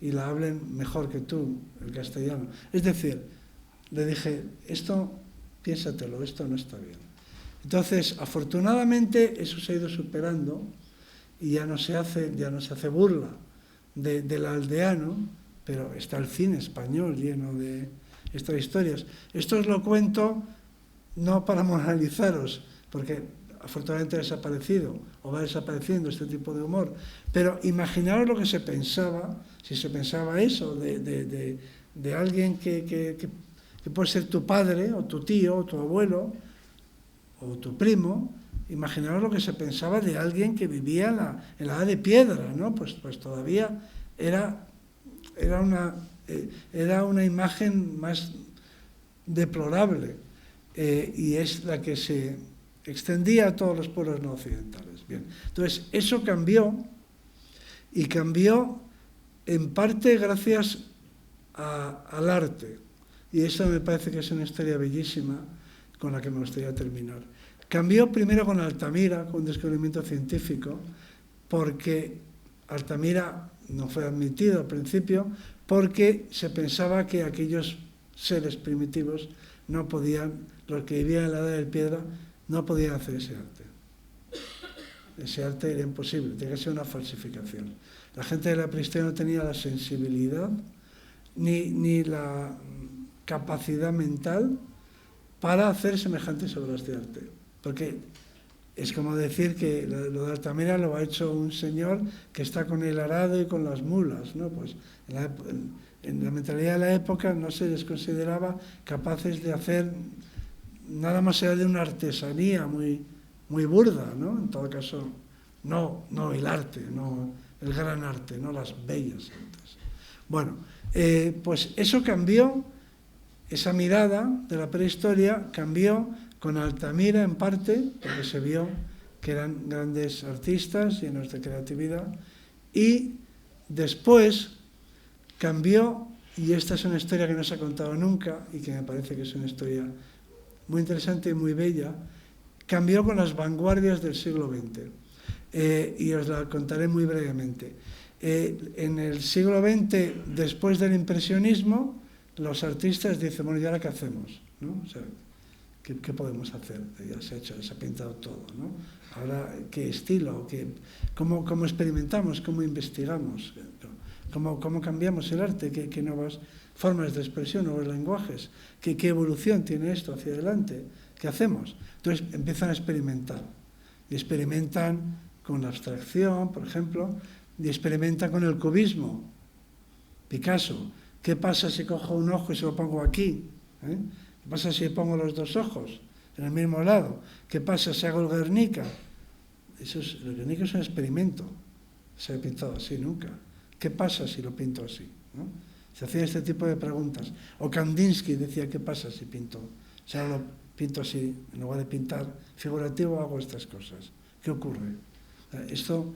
y la hablen mejor que tú, el castellano. Es decir, le dije, esto, piénsatelo, esto no está bien. Entonces, afortunadamente, eso se ha ido superando y ya no se hace burla del aldeano, pero está el cine español lleno de estas historias. Esto os lo cuento no para moralizaros, porque afortunadamente ha desaparecido, o va desapareciendo este tipo de humor, pero imaginaros lo que se pensaba, si se pensaba eso, de alguien que puede ser tu padre, o tu tío, o tu abuelo, o tu primo. Imaginaos lo que se pensaba de alguien que vivía en la edad de piedra, ¿no? Pues todavía era una imagen más deplorable, y es la que se extendía a todos los pueblos no occidentales. Bien. Entonces, eso cambió, y cambió en parte gracias al arte, y eso me parece que es una historia bellísima con la que me gustaría terminar. Cambió primero con Altamira, con un descubrimiento científico, porque Altamira no fue admitido al principio, porque se pensaba que aquellos seres primitivos no podían, los que vivían en la edad de piedra, no podían hacer ese arte. Ese arte era imposible, tenía que ser una falsificación. La gente de la prehistoria no tenía la sensibilidad ni la capacidad mental para hacer semejantes obras de arte. Porque es como decir que lo de Altamira lo ha hecho un señor que está con el arado y con las mulas, ¿no? Pues en la mentalidad de la época no se les consideraba capaces de hacer nada más allá de una artesanía muy, muy burda, ¿no? En todo caso, no el arte, no el gran arte, no las bellas artes. Bueno, pues eso cambió, esa mirada de la prehistoria cambió con Altamira en parte, porque se vio que eran grandes artistas llenos de creatividad, y después cambió, y esta es una historia que no se ha contado nunca y que me parece que es una historia muy interesante y muy bella, cambió con las vanguardias del siglo XX. Y os la contaré muy brevemente. En el siglo XX, después del impresionismo, los artistas dicen, bueno, ¿y ahora qué hacemos? ¿No? O sea, ¿qué podemos hacer? Ya se ha pintado todo, ¿no? Ahora, ¿qué estilo? ¿Cómo experimentamos? ¿Cómo investigamos? ¿Cómo cambiamos el arte? ¿Qué nuevas formas de expresión, nuevos lenguajes? ¿Qué evolución tiene esto hacia adelante? ¿Qué hacemos? Entonces empiezan a experimentar. Y experimentan con la abstracción, por ejemplo, y experimentan con el cubismo. Picasso, ¿qué pasa si cojo un ojo y se lo pongo aquí? ¿Qué pasa si pongo los dos ojos en el mismo lado? ¿Qué pasa si hago el Guernica? El Guernica es un experimento. Se ha pintado así nunca. ¿Qué pasa si lo pinto así? ¿No? Se hacían este tipo de preguntas. O Kandinsky decía, ¿qué pasa si pinto? Si ahora lo pinto así, en lugar de pintar figurativo, hago estas cosas. ¿Qué ocurre? Esto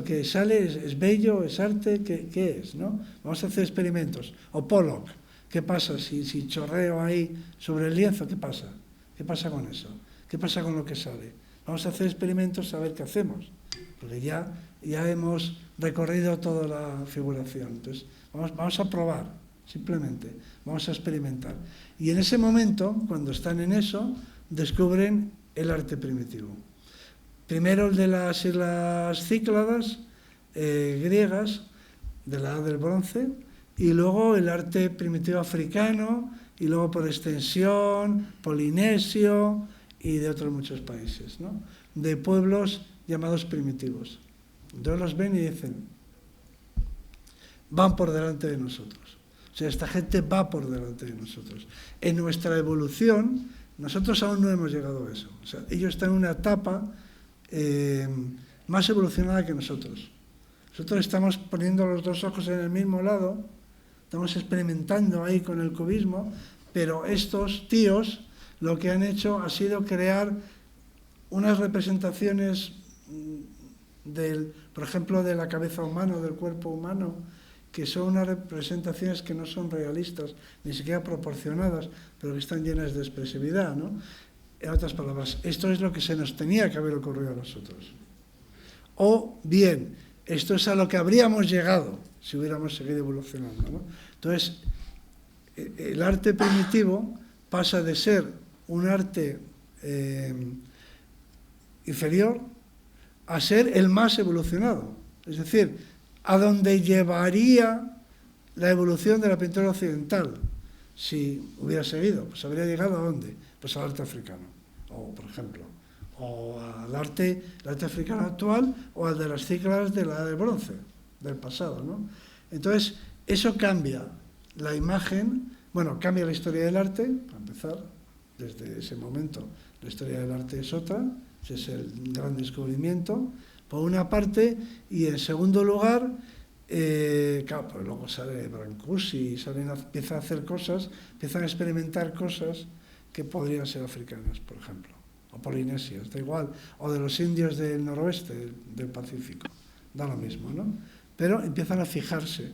que sale es bello, es arte, ¿qué es? ¿No? Vamos a hacer experimentos. O Pollock, ¿qué pasa si chorreo ahí sobre el lienzo? ¿Qué pasa? ¿Qué pasa con eso? ¿Qué pasa con lo que sale? Vamos a hacer experimentos a ver qué hacemos, porque ya hemos recorrido toda la figuración. Entonces, vamos a probar, simplemente, vamos a experimentar. Y en ese momento, cuando están en eso, descubren el arte primitivo. Primero el de las Islas Cícladas, griegas, de la Edad del Bronce, y luego el arte primitivo africano, y luego por extensión, polinesio, y de otros muchos países, ¿no? De pueblos llamados primitivos. Entonces los ven y dicen, van por delante de nosotros. O sea, esta gente va por delante de nosotros. En nuestra evolución, nosotros aún no hemos llegado a eso. O sea, ellos están en una etapa más evolucionada que nosotros. Nosotros estamos poniendo los dos ojos en el mismo lado, estamos experimentando ahí con el cubismo, pero estos tíos lo que han hecho ha sido crear unas representaciones por ejemplo, de la cabeza humana o del cuerpo humano, que son unas representaciones que no son realistas, ni siquiera proporcionadas, pero que están llenas de expresividad, ¿no? En otras palabras, esto es lo que se nos tenía que haber ocurrido a nosotros. O bien, esto es a lo que habríamos llegado si hubiéramos seguido evolucionando, ¿no? Entonces, el arte primitivo pasa de ser un arte inferior a ser el más evolucionado. Es decir, a donde llevaría la evolución de la pintura occidental si hubiera seguido. Pues habría llegado ¿a dónde? Pues al arte africano, o por ejemplo, o al arte africano actual, o al de las cícladas de la Edad del Bronce, del pasado, ¿no? Entonces, eso cambia la imagen, bueno, cambia la historia del arte, para empezar, desde ese momento la historia del arte es otra, ese es el gran descubrimiento, por una parte, y en segundo lugar, claro, pues luego sale Brancusi, empieza a hacer cosas, empiezan a experimentar cosas que podrían ser africanas, por ejemplo, o polinesias, da igual, o de los indios del noroeste, del Pacífico, da lo mismo, ¿no? Pero empiezan a fijarse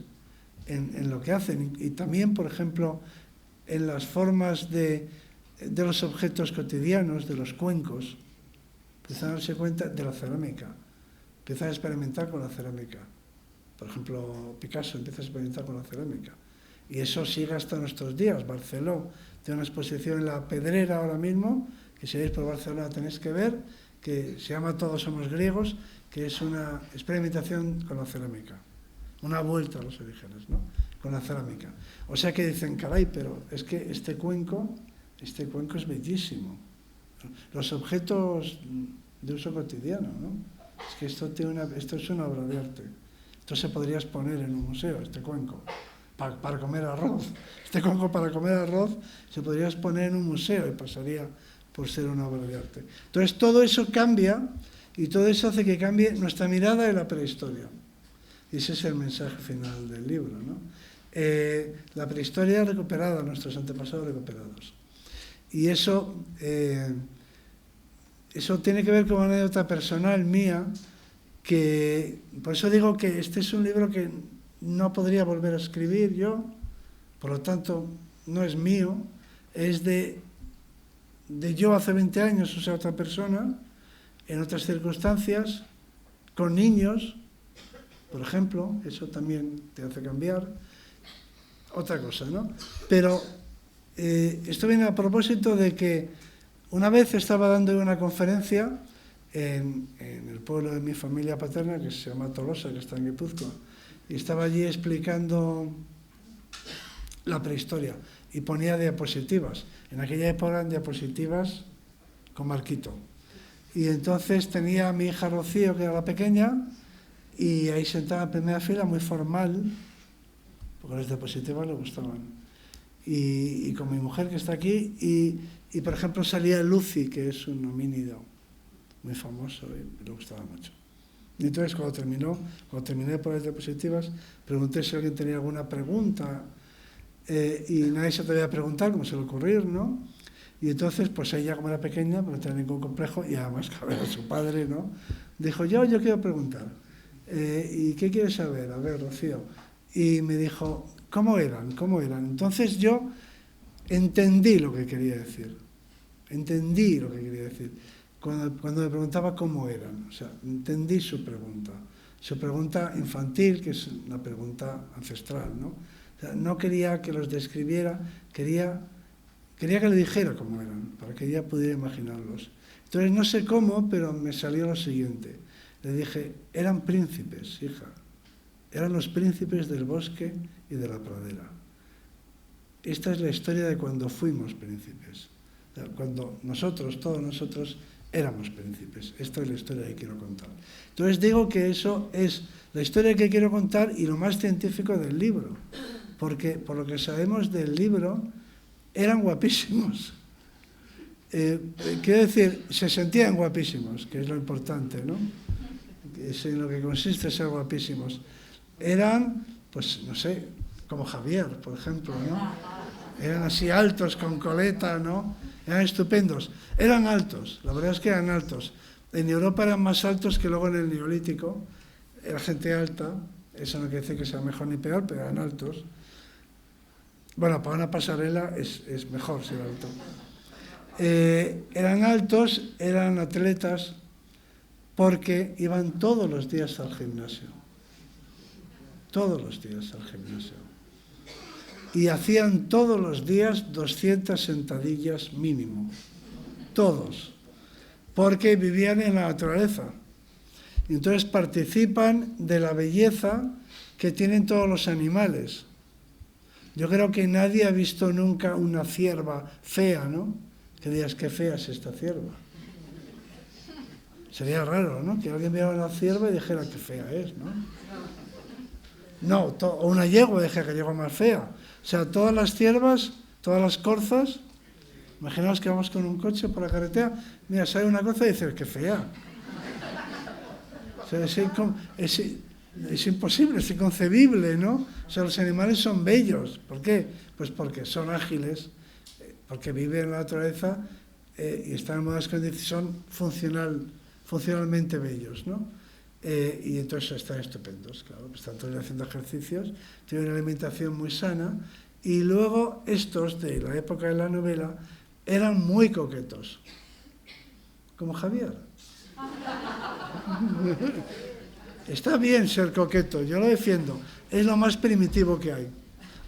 en lo que hacen, y también, por ejemplo, en las formas de los objetos cotidianos, de los cuencos, empiezan a darse cuenta de la cerámica, empiezan a experimentar con la cerámica. Por ejemplo, Picasso empieza a experimentar con la cerámica. Y eso sigue hasta nuestros días. Barceló tiene una exposición en La Pedrera ahora mismo, que si vais por Barcelona tenéis que ver, que se llama Todos somos griegos, que es una experimentación con la cerámica. Una vuelta a los orígenes, ¿no? Con la cerámica. O sea que dicen, caray, pero es que este cuenco es bellísimo. Los objetos de uso cotidiano, ¿no? Es que esto es una obra de arte. Esto se podría exponer en un museo, este cuenco, para comer arroz. Este cuenco para comer arroz se podría exponer en un museo y pasaría por ser una obra de arte. Entonces todo eso cambia y todo eso hace que cambie nuestra mirada de la prehistoria. Y ese es el mensaje final del libro, ¿no? La prehistoria recuperada, nuestros antepasados recuperados. Y eso tiene que ver con una anécdota personal mía, que por eso digo que este es un libro que no podría volver a escribir yo, por lo tanto no es mío, es de yo hace 20 años, o sea, otra persona, en otras circunstancias, con niños, por ejemplo, eso también te hace cambiar, otra cosa, ¿no? Pero esto viene a propósito de que una vez estaba dando una conferencia en el pueblo de mi familia paterna, que se llama Tolosa, que está en Guipúzcoa, y estaba allí explicando la prehistoria y ponía diapositivas. En aquella época eran diapositivas con marquito. Y entonces tenía a mi hija Rocío, que era la pequeña, y ahí sentada en primera fila, muy formal, porque las diapositivas le gustaban. Y con mi mujer, que está aquí, y por ejemplo salía Lucy, que es un homínido muy famoso y me gustaba mucho. Y entonces cuando terminé de poner diapositivas, pregunté si alguien tenía alguna pregunta, y nadie se atrevía a preguntar, como se le ocurrir, ¿no? Y entonces, pues ella, como era pequeña, no tenía ningún complejo, y además, que era su padre, ¿no? Dijo, yo quiero preguntar. ¿Y qué quieres saber? A ver, Rocío. Y me dijo, ¿cómo eran? Entonces yo entendí lo que quería decir. Cuando me preguntaba cómo eran. O sea, entendí su pregunta infantil, que es una pregunta ancestral, ¿no? O sea, no quería que los describiera, quería que le dijera cómo eran, para que ella pudiera imaginarlos. Entonces, no sé cómo, pero me salió lo siguiente. Le dije, eran príncipes, hija. Eran los príncipes del bosque y de la pradera. Esta es la historia de cuando fuimos príncipes. O sea, cuando todos nosotros, éramos príncipes. Esta es la historia que quiero contar. Entonces digo que eso es la historia que quiero contar y lo más científico del libro. Porque por lo que sabemos del libro, eran guapísimos. Quiero decir, se sentían guapísimos, que es lo importante, ¿no? Es en lo que consiste ser guapísimos. Eran, pues, no sé, como Javier, por ejemplo, ¿no? Eran así altos, con coleta, ¿no? Eran estupendos. Eran altos, la verdad es que eran altos. En Europa eran más altos que luego en el Neolítico. Era gente alta, eso no quiere decir que sea mejor ni peor, pero eran altos. Bueno, para una pasarela es mejor ser alto. Eran altos, eran atletas, porque iban todos los días al gimnasio. Todos los días al gimnasio. Y hacían todos los días 200 sentadillas mínimo. Todos. Porque vivían en la naturaleza. Y entonces participan de la belleza que tienen todos los animales. Yo creo que nadie ha visto nunca una cierva fea, ¿no? Que digas, qué fea es esta cierva. Sería raro, ¿no? Que alguien viera una cierva y dijera qué fea es, ¿no? No, o una yegua y dijera que yegua más fea. O sea, todas las ciervas, todas las corzas, imaginaos que vamos con un coche por la carretera, mira, sale una corza y dices, qué fea. O sea, es imposible, es inconcebible, ¿no? O sea, los animales son bellos. ¿Por qué? Pues porque son ágiles, porque viven en la naturaleza y están en buenas condiciones, son funcionalmente bellos, ¿no? Y entonces están estupendos, claro, están todos haciendo ejercicios, tienen una alimentación muy sana, y luego estos de la época de la novela eran muy coquetos, como Javier. Está bien ser coqueto, yo lo defiendo, es lo más primitivo que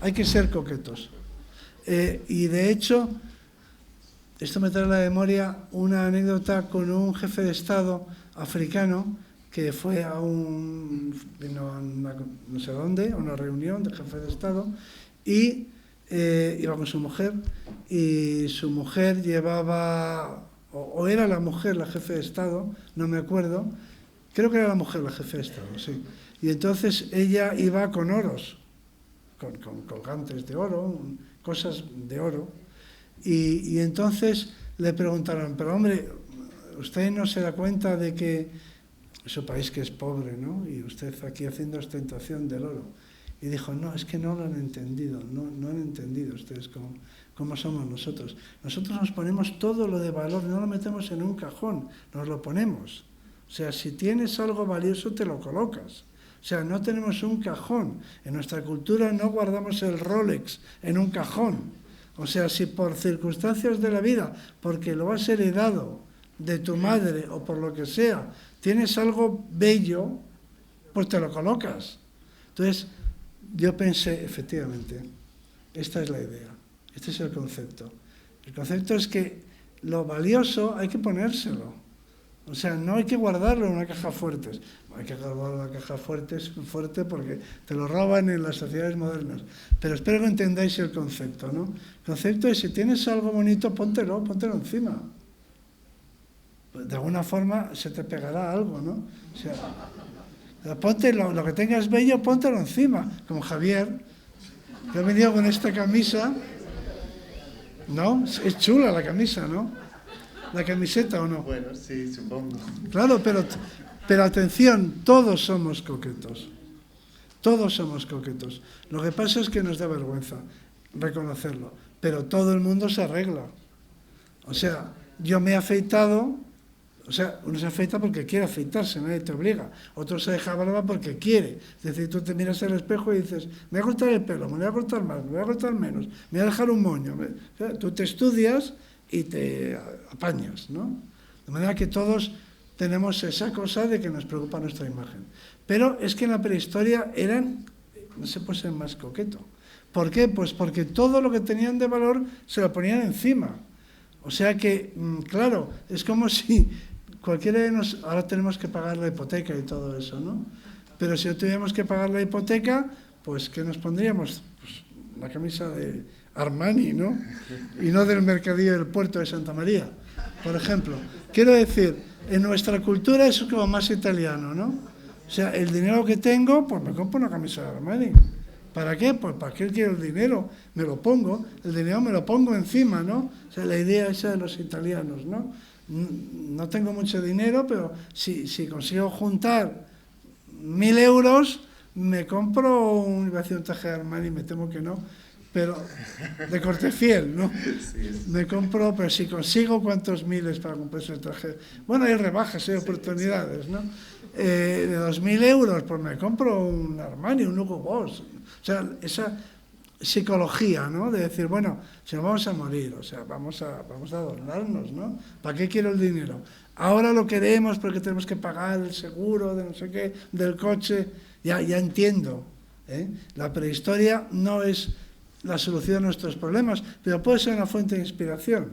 hay que ser coquetos. Y de hecho, esto me trae a la memoria una anécdota con un jefe de Estado africano que fue vino a no sé dónde, a una reunión de jefes de Estado, y iba con su mujer, y su mujer llevaba, o era la mujer la jefe de Estado, no me acuerdo, creo que era la mujer la jefe de Estado, sí. Y entonces ella iba con oros, con colgantes de oro, cosas de oro, y entonces le preguntaron, pero hombre, usted no se da cuenta de que su país que es pobre, ¿no? Y usted aquí haciendo ostentación del oro. Y dijo, no, es que no lo han entendido, no han entendido ustedes cómo somos nosotros. Nosotros nos ponemos todo lo de valor, no lo metemos en un cajón, nos lo ponemos. O sea, si tienes algo valioso, te lo colocas. O sea, no tenemos un cajón. En nuestra cultura no guardamos el Rolex en un cajón. O sea, si por circunstancias de la vida, porque lo has heredado de tu madre o por lo que sea, tienes algo bello, pues te lo colocas. Entonces, yo pensé, efectivamente, esta es la idea, este es el concepto. El concepto es que lo valioso hay que ponérselo. O sea, no hay que guardarlo en una caja fuerte. Hay que guardarlo en una caja fuerte porque te lo roban en las sociedades modernas. Pero espero que entendáis el concepto, ¿no? El concepto es, si tienes algo bonito, póntelo encima. De alguna forma se te pegará algo, ¿no? O sea, ponte lo que tengas bello, póntelo encima. Como Javier, que ha venido con esta camisa, ¿no? Es chula la camisa, ¿no? La camiseta, ¿o no? Bueno, sí, supongo. Claro, pero atención, todos somos coquetos. Todos somos coquetos. Lo que pasa es que nos da vergüenza reconocerlo, pero todo el mundo se arregla. O sea, yo me he afeitado. O sea, uno se afeita porque quiere afeitarse, nadie te obliga. Otro se deja barba porque quiere. Es decir, tú te miras al espejo y dices, me voy a cortar el pelo, me voy a cortar más, me voy a cortar menos, me voy a dejar un moño. O sea, tú te estudias y te apañas, ¿no? De manera que todos tenemos esa cosa de que nos preocupa nuestra imagen. Pero es que en la prehistoria no se puede ser más coqueto. ¿Por qué? Pues porque todo lo que tenían de valor se lo ponían encima. O sea que, claro, es como si cualquiera de nosotros, ahora tenemos que pagar la hipoteca y todo eso, ¿no? Pero si no tuviéramos que pagar la hipoteca, pues ¿qué nos pondríamos? Pues la camisa de Armani, ¿no? Y no del Mercadillo del Puerto de Santa María, por ejemplo. Quiero decir, en nuestra cultura es como más italiano, ¿no? O sea, el dinero que tengo, pues me compro una camisa de Armani. ¿Para qué? Pues ¿para qué quiero el dinero? Me lo pongo, el dinero me lo pongo encima, ¿no? O sea, la idea esa de los italianos, ¿no? No tengo mucho dinero, pero si consigo juntar 1.000 euros, me compro un traje de Armani, me temo que no, pero de corte fiel, ¿no? Me compro, pero si consigo cuántos miles para comprarse el traje. Bueno, hay rebajas, hay oportunidades, ¿no? De 2.000 euros, pues me compro un Armani, un Hugo Boss. O sea, esa psicología, ¿no? De decir, bueno, si nos vamos a morir, o sea, vamos a adornarnos, ¿no? ¿Para qué quiero el dinero? Ahora lo queremos porque tenemos que pagar el seguro de no sé qué, del coche. Ya entiendo, ¿eh? La prehistoria no es la solución a nuestros problemas, pero puede ser una fuente de inspiración,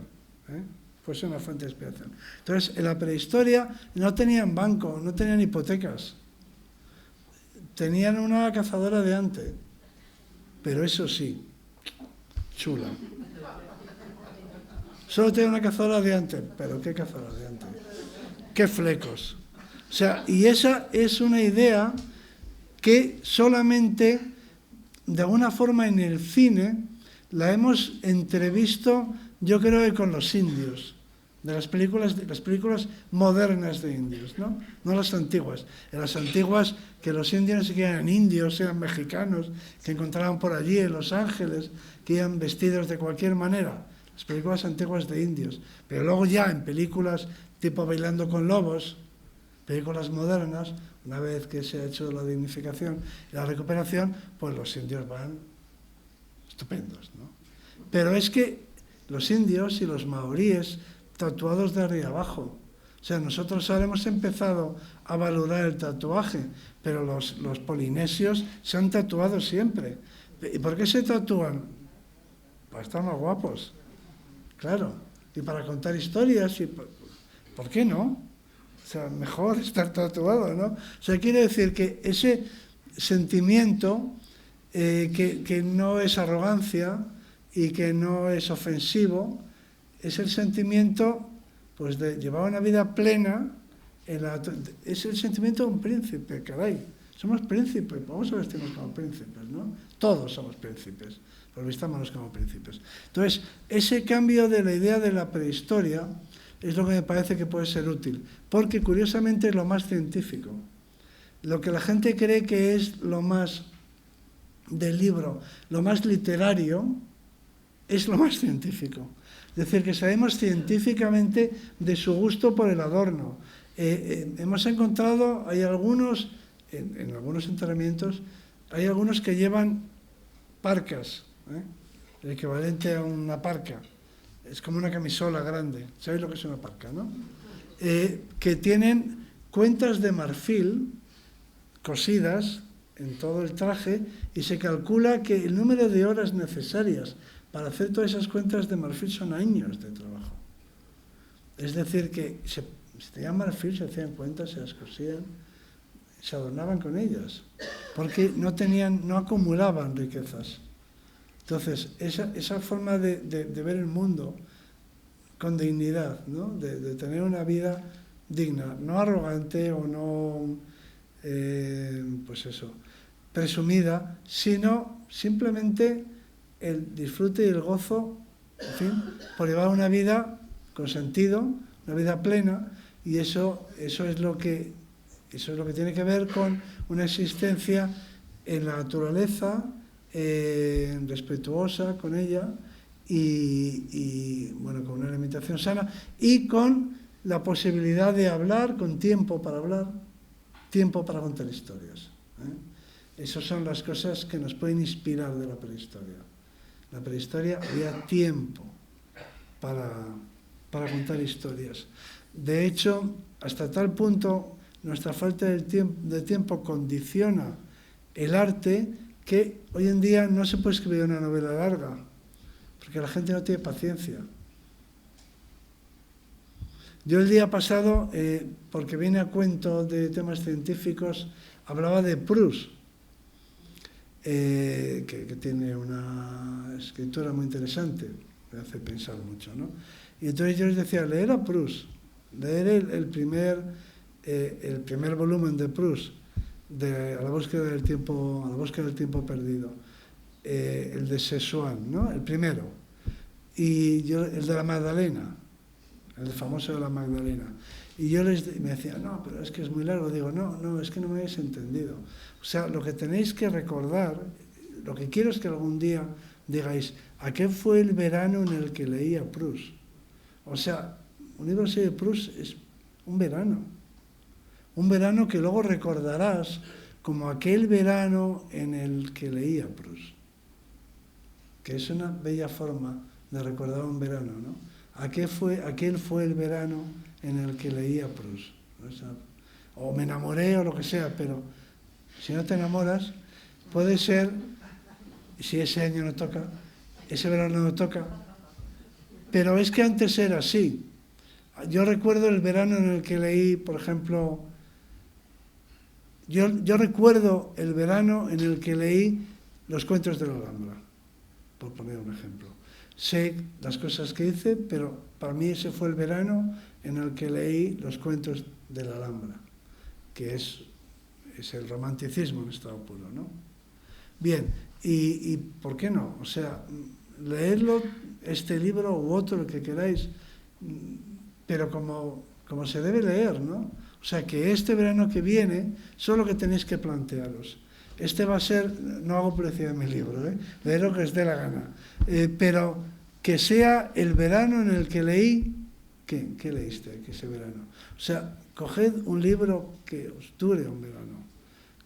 ¿eh? Puede ser una fuente de inspiración. Entonces, en la prehistoria no tenían banco, no tenían hipotecas. Tenían una cazadora de ante, pero eso sí, chula. Solo tenía una cazadora de ante, pero ¿qué cazadora de ante? qué flecos. O sea, y esa es una idea que solamente, de alguna forma en el cine, la hemos entrevisto, yo creo que con los indios, de las películas modernas de indios, ¿no? No las antiguas. En las antiguas, que los indios ni siquiera eran indios, eran mexicanos, que encontraban por allí en Los Ángeles, que iban vestidos de cualquier manera. Las películas antiguas de indios. Pero luego ya en películas tipo Bailando con Lobos, películas modernas, una vez que se ha hecho la dignificación y la recuperación, pues los indios van estupendos, ¿no? Pero es que los indios y los maoríes tatuados de arriba abajo. O sea, nosotros ahora hemos empezado a valorar el tatuaje, pero los polinesios se han tatuado siempre. ¿Y por qué se tatúan? Para estar más guapos, claro, y para contar historias, y ¿por qué no? O sea, mejor estar tatuado, ¿no? O sea, quiere decir que ese sentimiento que no es arrogancia y que no es ofensivo, es el sentimiento, pues, de llevar una vida plena, es el sentimiento de un príncipe, caray. Somos príncipes, vamos a vestirnos como príncipes, ¿no? Todos somos príncipes, pero vistámonos como príncipes. Entonces, ese cambio de la idea de la prehistoria es lo que me parece que puede ser útil, porque curiosamente es lo más científico. Lo que la gente cree que es lo más del libro, lo más literario, es lo más científico. Es decir, que sabemos científicamente de su gusto por el adorno. Hemos encontrado, hay algunos, en algunos enterramientos, hay algunos que llevan parcas, el equivalente a una parca. Es como una camisola grande. ¿Sabéis lo que es una parca, no? Que tienen cuentas de marfil cosidas en todo el traje y se calcula que el número de horas necesarias para hacer todas esas cuentas de marfil son años de trabajo. Es decir, que se tenían marfil, se hacían cuentas, se las cosían, se adornaban con ellas, porque no acumulaban riquezas. Entonces, esa forma de ver el mundo con dignidad, ¿no? De tener una vida digna, no arrogante o no, pues eso, presumida, sino simplemente el disfrute y el gozo, en fin, por llevar una vida con sentido, una vida plena, y eso es lo que tiene que ver con una existencia en la naturaleza, respetuosa con ella y bueno, con una alimentación sana y con la posibilidad de hablar, con tiempo para hablar, tiempo para contar historias. Esas son las cosas que nos pueden inspirar de la prehistoria. En la prehistoria había tiempo para contar historias. De hecho, hasta tal punto, nuestra falta de tiempo condiciona el arte que hoy en día no se puede escribir una novela larga, porque la gente no tiene paciencia. Yo el día pasado, porque viene a cuento de temas científicos, hablaba de Proust, que tiene una escritura muy interesante, me hace pensar mucho, ¿no? Y entonces yo les decía, leer a Proust, leer el primer volumen de Proust, a la búsqueda del tiempo perdido, el de Szechuan, ¿no? El primero, y yo el de la Magdalena, el famoso de la Magdalena, y yo me decía, no, pero es que es muy largo. Digo, no, es que no me habéis entendido. O sea, lo que tenéis que recordar, lo que quiero es que algún día digáis, ¿a qué fue el verano en el que leí a Proust? O sea, un libro así de Proust es un verano que luego recordarás como aquel verano en el que leí a Proust, que es una bella forma de recordar un verano, ¿no? Aquel fue el verano en el que leí a Proust, ¿no? O me enamoré o lo que sea, pero si no te enamoras, puede ser, si ese año no toca, ese verano no toca, pero es que antes era así. Yo recuerdo el verano en el que leí, por ejemplo, yo recuerdo el verano en el que leí Los cuentos de la Alhambra, por poner un ejemplo. Sé las cosas que hice, pero para mí ese fue el verano en el que leí los cuentos de la Alhambra, que es el romanticismo en estado puro, ¿no? Bien, y ¿por qué no? O sea, leerlo, este libro u otro, el que queráis, pero como se debe leer, ¿no? O sea, que este verano que viene, solo que tenéis que plantearos. Este va a ser, no hago publicidad de mi libro, leer lo que os dé la gana, pero que sea el verano en el que leí. ¿Qué leíste ese verano? O sea, coged un libro que os dure un verano,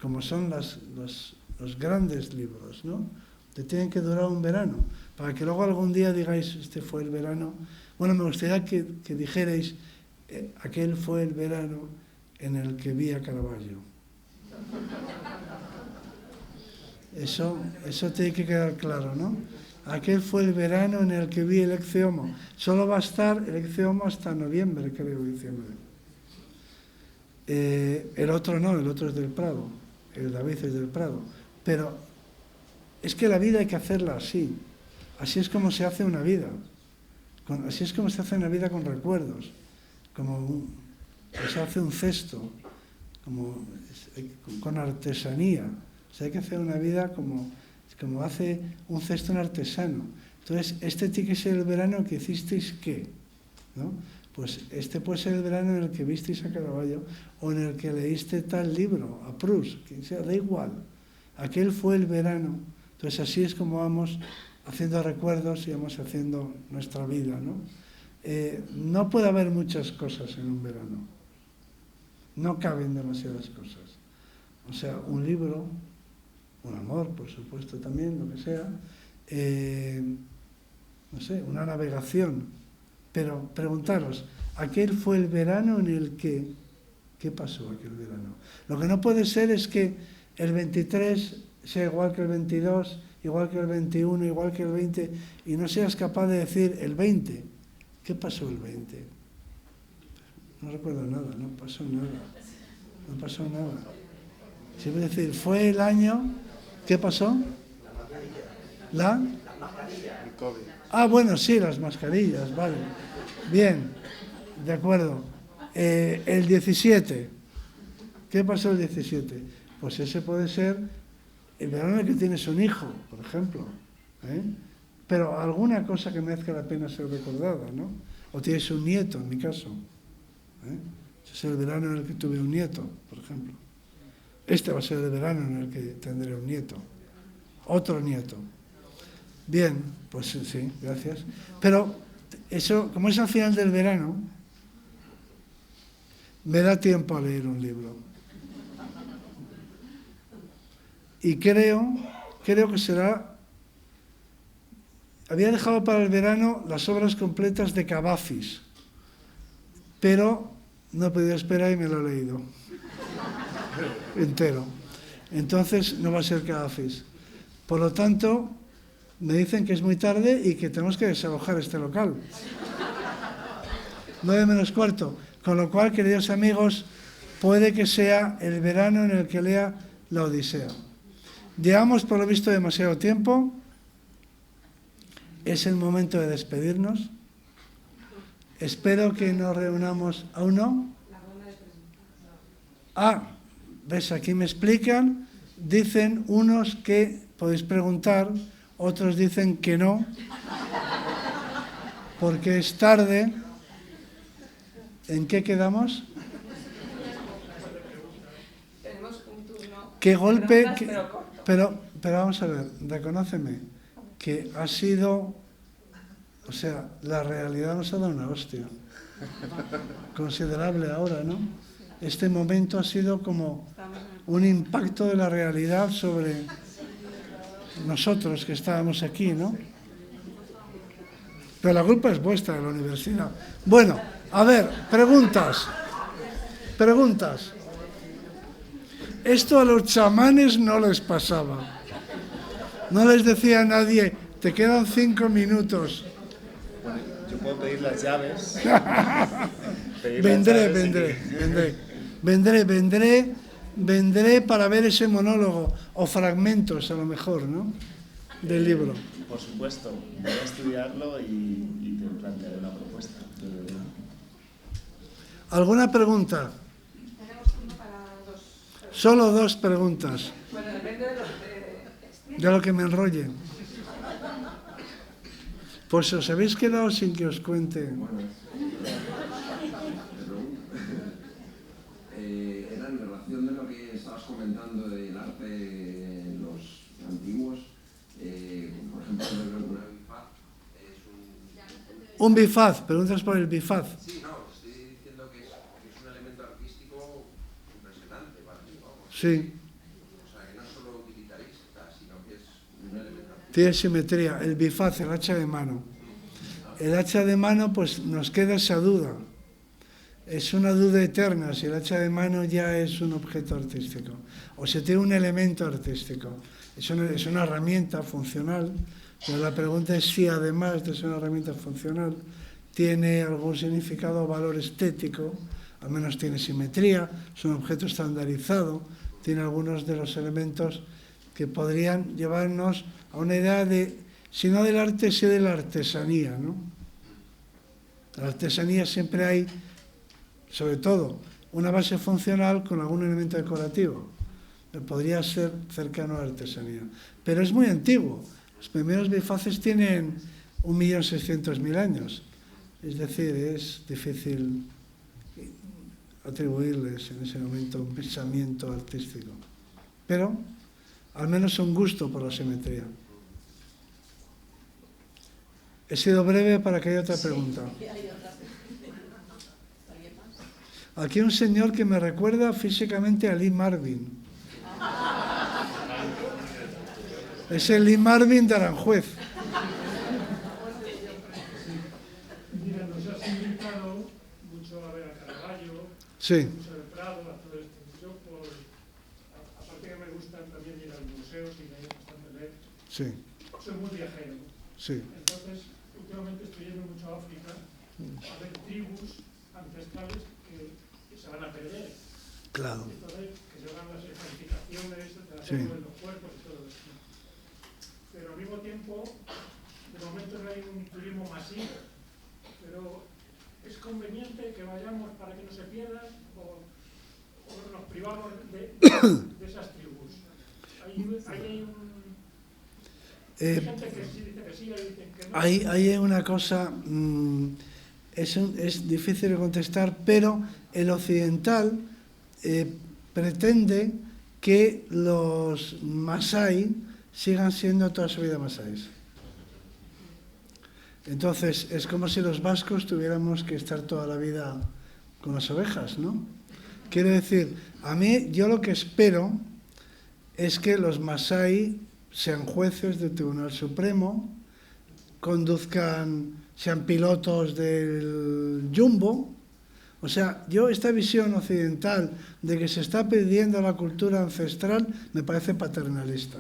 como son los grandes libros, ¿no? Te tienen que durar un verano, para que luego algún día digáis, este fue el verano. Bueno, me gustaría que dijerais, aquel fue el verano en el que vi a Caravaggio. Eso tiene que quedar claro, ¿no? Aquel fue el verano en el que vi el Ecce Homo. Solo va a estar el Ecce Homo hasta noviembre, creo, diciembre. El otro no, el otro es del Prado. El David es del Prado. Pero es que la vida hay que hacerla así. Así es como se hace una vida. Así es como se hace una vida con recuerdos. Como se hace un cesto. Con artesanía. O sea, hay que hacer una vida como hace un cesto un artesano. Entonces, este tiene que ser el verano que hicisteis ¿qué? ¿No? Pues este puede ser el verano en el que visteis a Caravaggio o en el que leíste tal libro, a Proust, quien sea, da igual. Aquel fue el verano. Entonces, así es como vamos haciendo recuerdos y vamos haciendo nuestra vida, ¿no? No puede haber muchas cosas en un verano. No caben demasiadas cosas. O sea, un libro, un amor, por supuesto, también, lo que sea, no sé, una navegación. Pero preguntaros, aquel fue el verano en el que... ¿Qué pasó aquel verano? Lo que no puede ser es que el 23 sea igual que el 22, igual que el 21, igual que el 20, y no seas capaz de decir el 20. ¿Qué pasó el 20? No recuerdo nada, no pasó nada. No pasó nada. Siempre decir, fue el año... ¿Qué pasó? ¿La? El COVID. Ah, bueno, sí, las mascarillas, vale. Bien, de acuerdo. El 17. ¿Qué pasó el 17? Pues ese puede ser el verano en el que tienes un hijo, por ejemplo. Pero alguna cosa que merezca la pena ser recordada, ¿no? O tienes un nieto, en mi caso. Ese es el verano en el que tuve un nieto, por ejemplo. Este va a ser el verano en el que tendré un nieto. Otro nieto. Bien, pues sí, gracias. Pero eso, como es al final del verano, me da tiempo a leer un libro. Y creo que será... Había dejado para el verano las obras completas de Cavafis, pero no he podido esperar y me lo he leído entero. Entonces no va a ser Cavafis. Por lo tanto, me dicen que es muy tarde y que tenemos que desalojar este local. 9 menos cuarto. Con lo cual, queridos amigos, puede que sea el verano en el que lea la Odisea. Llevamos, por lo visto, demasiado tiempo. Es el momento de despedirnos. Espero que nos reunamos. ¿Aún no? Ah, ves, aquí me explican. Dicen unos que podéis preguntar, otros dicen que no, porque es tarde. ¿En qué quedamos? Tenemos un turno. ¿Qué golpe? Pero vamos a ver, reconóceme que ha sido, o sea, la realidad nos ha dado una hostia considerable ahora, ¿no? Este momento ha sido como un impacto de la realidad sobre nosotros que estábamos aquí, ¿no? Pero la culpa es vuestra de la universidad. Bueno, a ver, preguntas. Esto a los chamanes no les pasaba. No les decía a nadie, te quedan 5 minutos. Bueno, yo puedo pedir las llaves. Vendré para ver ese monólogo, o fragmentos a lo mejor, ¿no? Del libro. Por supuesto, voy a estudiarlo y te plantearé una propuesta. ¿Alguna pregunta? Tenemos tiempo para dos. Solo 2 preguntas. Bueno, depende de De lo que me enrolle. Pues os habéis quedado sin que os cuente. Era en relación de lo que estabas comentando del arte en los antiguos, por ejemplo, una bifaz es Un bifaz, preguntas por el bifaz. Sí, no, estoy diciendo que es un elemento artístico impresionante para mí, vamos. Sí, O sea, que no es solo utilitarista, sino que es un elemento artístico. tiene simetría. El bifaz, el hacha de mano. El hacha de mano, pues nos queda esa duda. Es una duda eterna si el hacha de mano ya es un objeto artístico o si tiene un elemento artístico. Es una herramienta funcional, pero la pregunta es si además de ser una herramienta funcional tiene algún significado o valor estético, al menos tiene simetría, es un objeto estandarizado, tiene algunos de los elementos que podrían llevarnos a una idea de, si no del arte, sí de la artesanía, ¿no? En la artesanía siempre hay, sobre todo, una base funcional con algún elemento decorativo. Podría ser cercano a la artesanía. Pero es muy antiguo. Los primeros bifaces tienen 1.600.000 años. Es decir, es difícil atribuirles en ese momento un pensamiento artístico. Pero, al menos un gusto por la simetría. He sido breve para que haya otra pregunta. Aquí un señor que me recuerda físicamente a Lee Marvin. Es el Lee Marvin de Aranjuez. Mira, nos has invitado mucho a ver a Caravaggio, Sí, Museo del Prado, a todo esto. Yo, aparte que me gusta también ir a los museos y me gusta bastante leer, sí, soy muy viajero. sí. Entonces, últimamente estoy yendo mucho a África a ver tribus ancestrales que se van a perder. Claro. Entonces, que se van las escarificaciones de la Sí. de los cuerpos y todo esto. Pero al mismo tiempo, de momento no hay un turismo masivo. Pero es conveniente que vayamos para que no se pierdan o nos privamos de esas tribus. Hay gente que sí dice que sí, hay dicen que no. Hay una cosa, es difícil de contestar, pero el occidental pretende que los masái sigan siendo toda su vida masáis. Entonces, es como si los vascos tuviéramos que estar toda la vida con las ovejas, ¿no? Quiero decir, a mí, yo lo que espero es que los masái sean jueces del Tribunal Supremo, sean pilotos del Jumbo. O sea, yo esta visión occidental de que se está perdiendo la cultura ancestral me parece paternalista.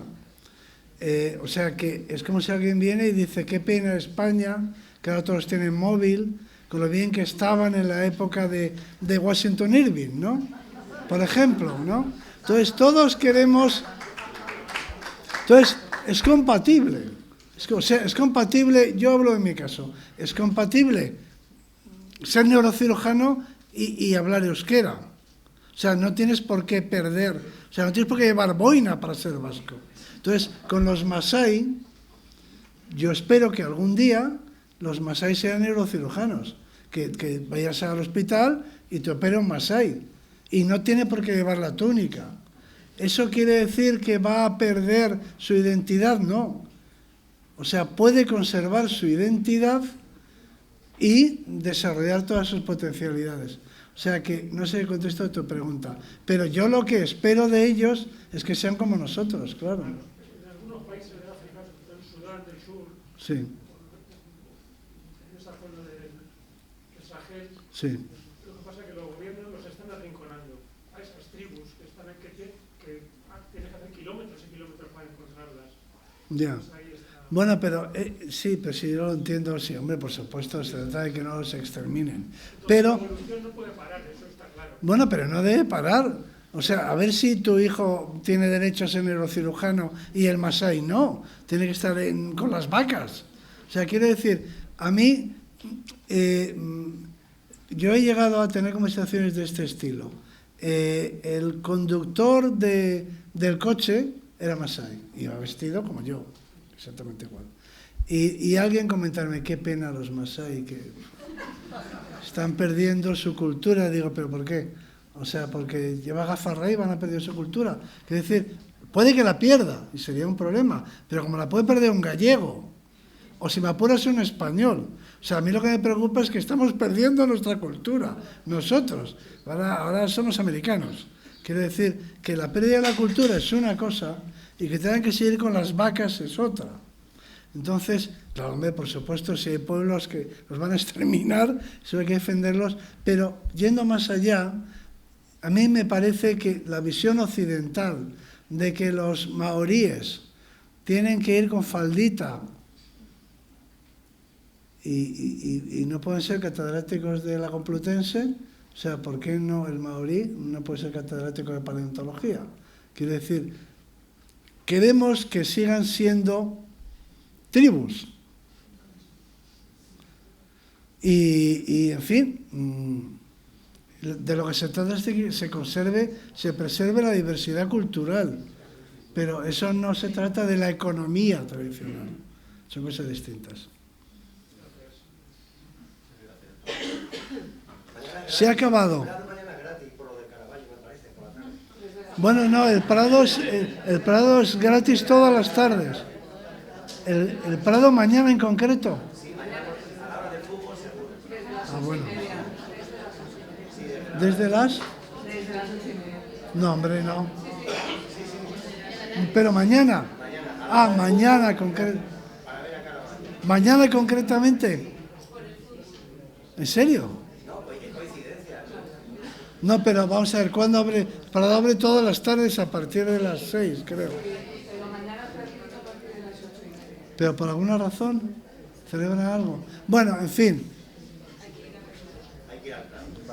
O sea, que es como si alguien viene y dice, qué pena España, que ahora todos tienen móvil, con lo bien que estaban en la época de Washington Irving, ¿no? Por ejemplo, ¿no? Entonces, todos queremos... Entonces, es compatible. Es compatible, yo hablo en mi caso, es compatible ser neurocirujano y hablar euskera. O sea, no tienes por qué perder, o sea, no tienes por qué llevar boina para ser vasco. Entonces, con los masái, yo espero que algún día los masái sean neurocirujanos, que vayas al hospital y te opera un masái, y no tiene por qué llevar la túnica. ¿Eso quiere decir que va a perder su identidad? No. O sea, puede conservar su identidad y desarrollar todas sus potencialidades. O sea que, no sé si contesto a tu pregunta, pero yo lo que espero de ellos es que sean como nosotros, claro. En algunos países de África, sobre todo en Sudán del Sur, Sí, en esa zona del Sahel, sí, lo que pasa es que los gobiernos los están arrinconando a esas tribus que tienen que hacer kilómetros y kilómetros para encontrarlas. ya. Pues ahí está. Bueno, pero sí, pero si yo lo entiendo, sí, hombre, por supuesto, se trata de que no los exterminen. Pero, La evolución no puede parar, eso está claro. bueno, pero no debe parar. O sea, a ver si tu hijo tiene derecho a ser neurocirujano y el masái no, tiene que estar con las vacas. O sea, quiero decir, a mí yo he llegado a tener conversaciones de este estilo. El conductor del coche era masái, iba vestido como yo, exactamente igual. Y alguien comentarme, qué pena los masái, que están perdiendo su cultura. Digo, ¿pero por qué? O sea, porque lleva gafas Ray-Ban, a perder su cultura. Es decir, puede que la pierda, y sería un problema, pero como la puede perder un gallego, o si me apuras un español. O sea, a mí lo que me preocupa es que estamos perdiendo nuestra cultura, nosotros. Ahora somos americanos. Quiero decir que la pérdida de la cultura es una cosa y que tengan que seguir con las vacas es otra. Entonces, claro, hombre, por supuesto, si hay pueblos que los van a exterminar, eso hay que defenderlos, pero yendo más allá, a mí me parece que la visión occidental de que los maoríes tienen que ir con faldita y no pueden ser catedráticos de la Complutense, o sea, ¿por qué no el maorí no puede ser catedrático de paleontología? Quiero decir, queremos que sigan siendo tribus. Y en fin, de lo que se trata es de que se preserve la diversidad cultural, pero eso no se trata de la economía tradicional, son cosas distintas. Se ha acabado. Bueno, no, el Prado es gratis todas las tardes. ¿El Prado mañana en concreto? Ah, bueno. ¿Desde las? No, hombre, no. Pero mañana. Ah, mañana mañana concretamente. ¿En serio? No, pero vamos a ver, ¿cuándo abre? Prado abre todas las tardes a partir de las 6, creo. Pero por alguna razón celebran algo. Bueno, en fin.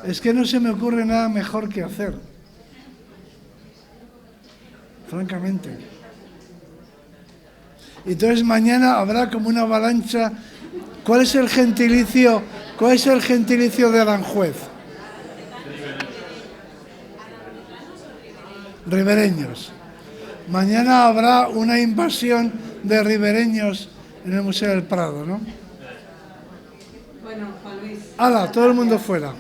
Es que no se me ocurre nada mejor que hacer. Francamente. Entonces mañana habrá como una avalancha. ¿Cuál es el gentilicio de Aranjuez? Ribereños. Mañana habrá una invasión de ribereños en el Museo del Prado, ¿no? Bueno, Juan Luis. ¡Hala! Todo el mundo fuera.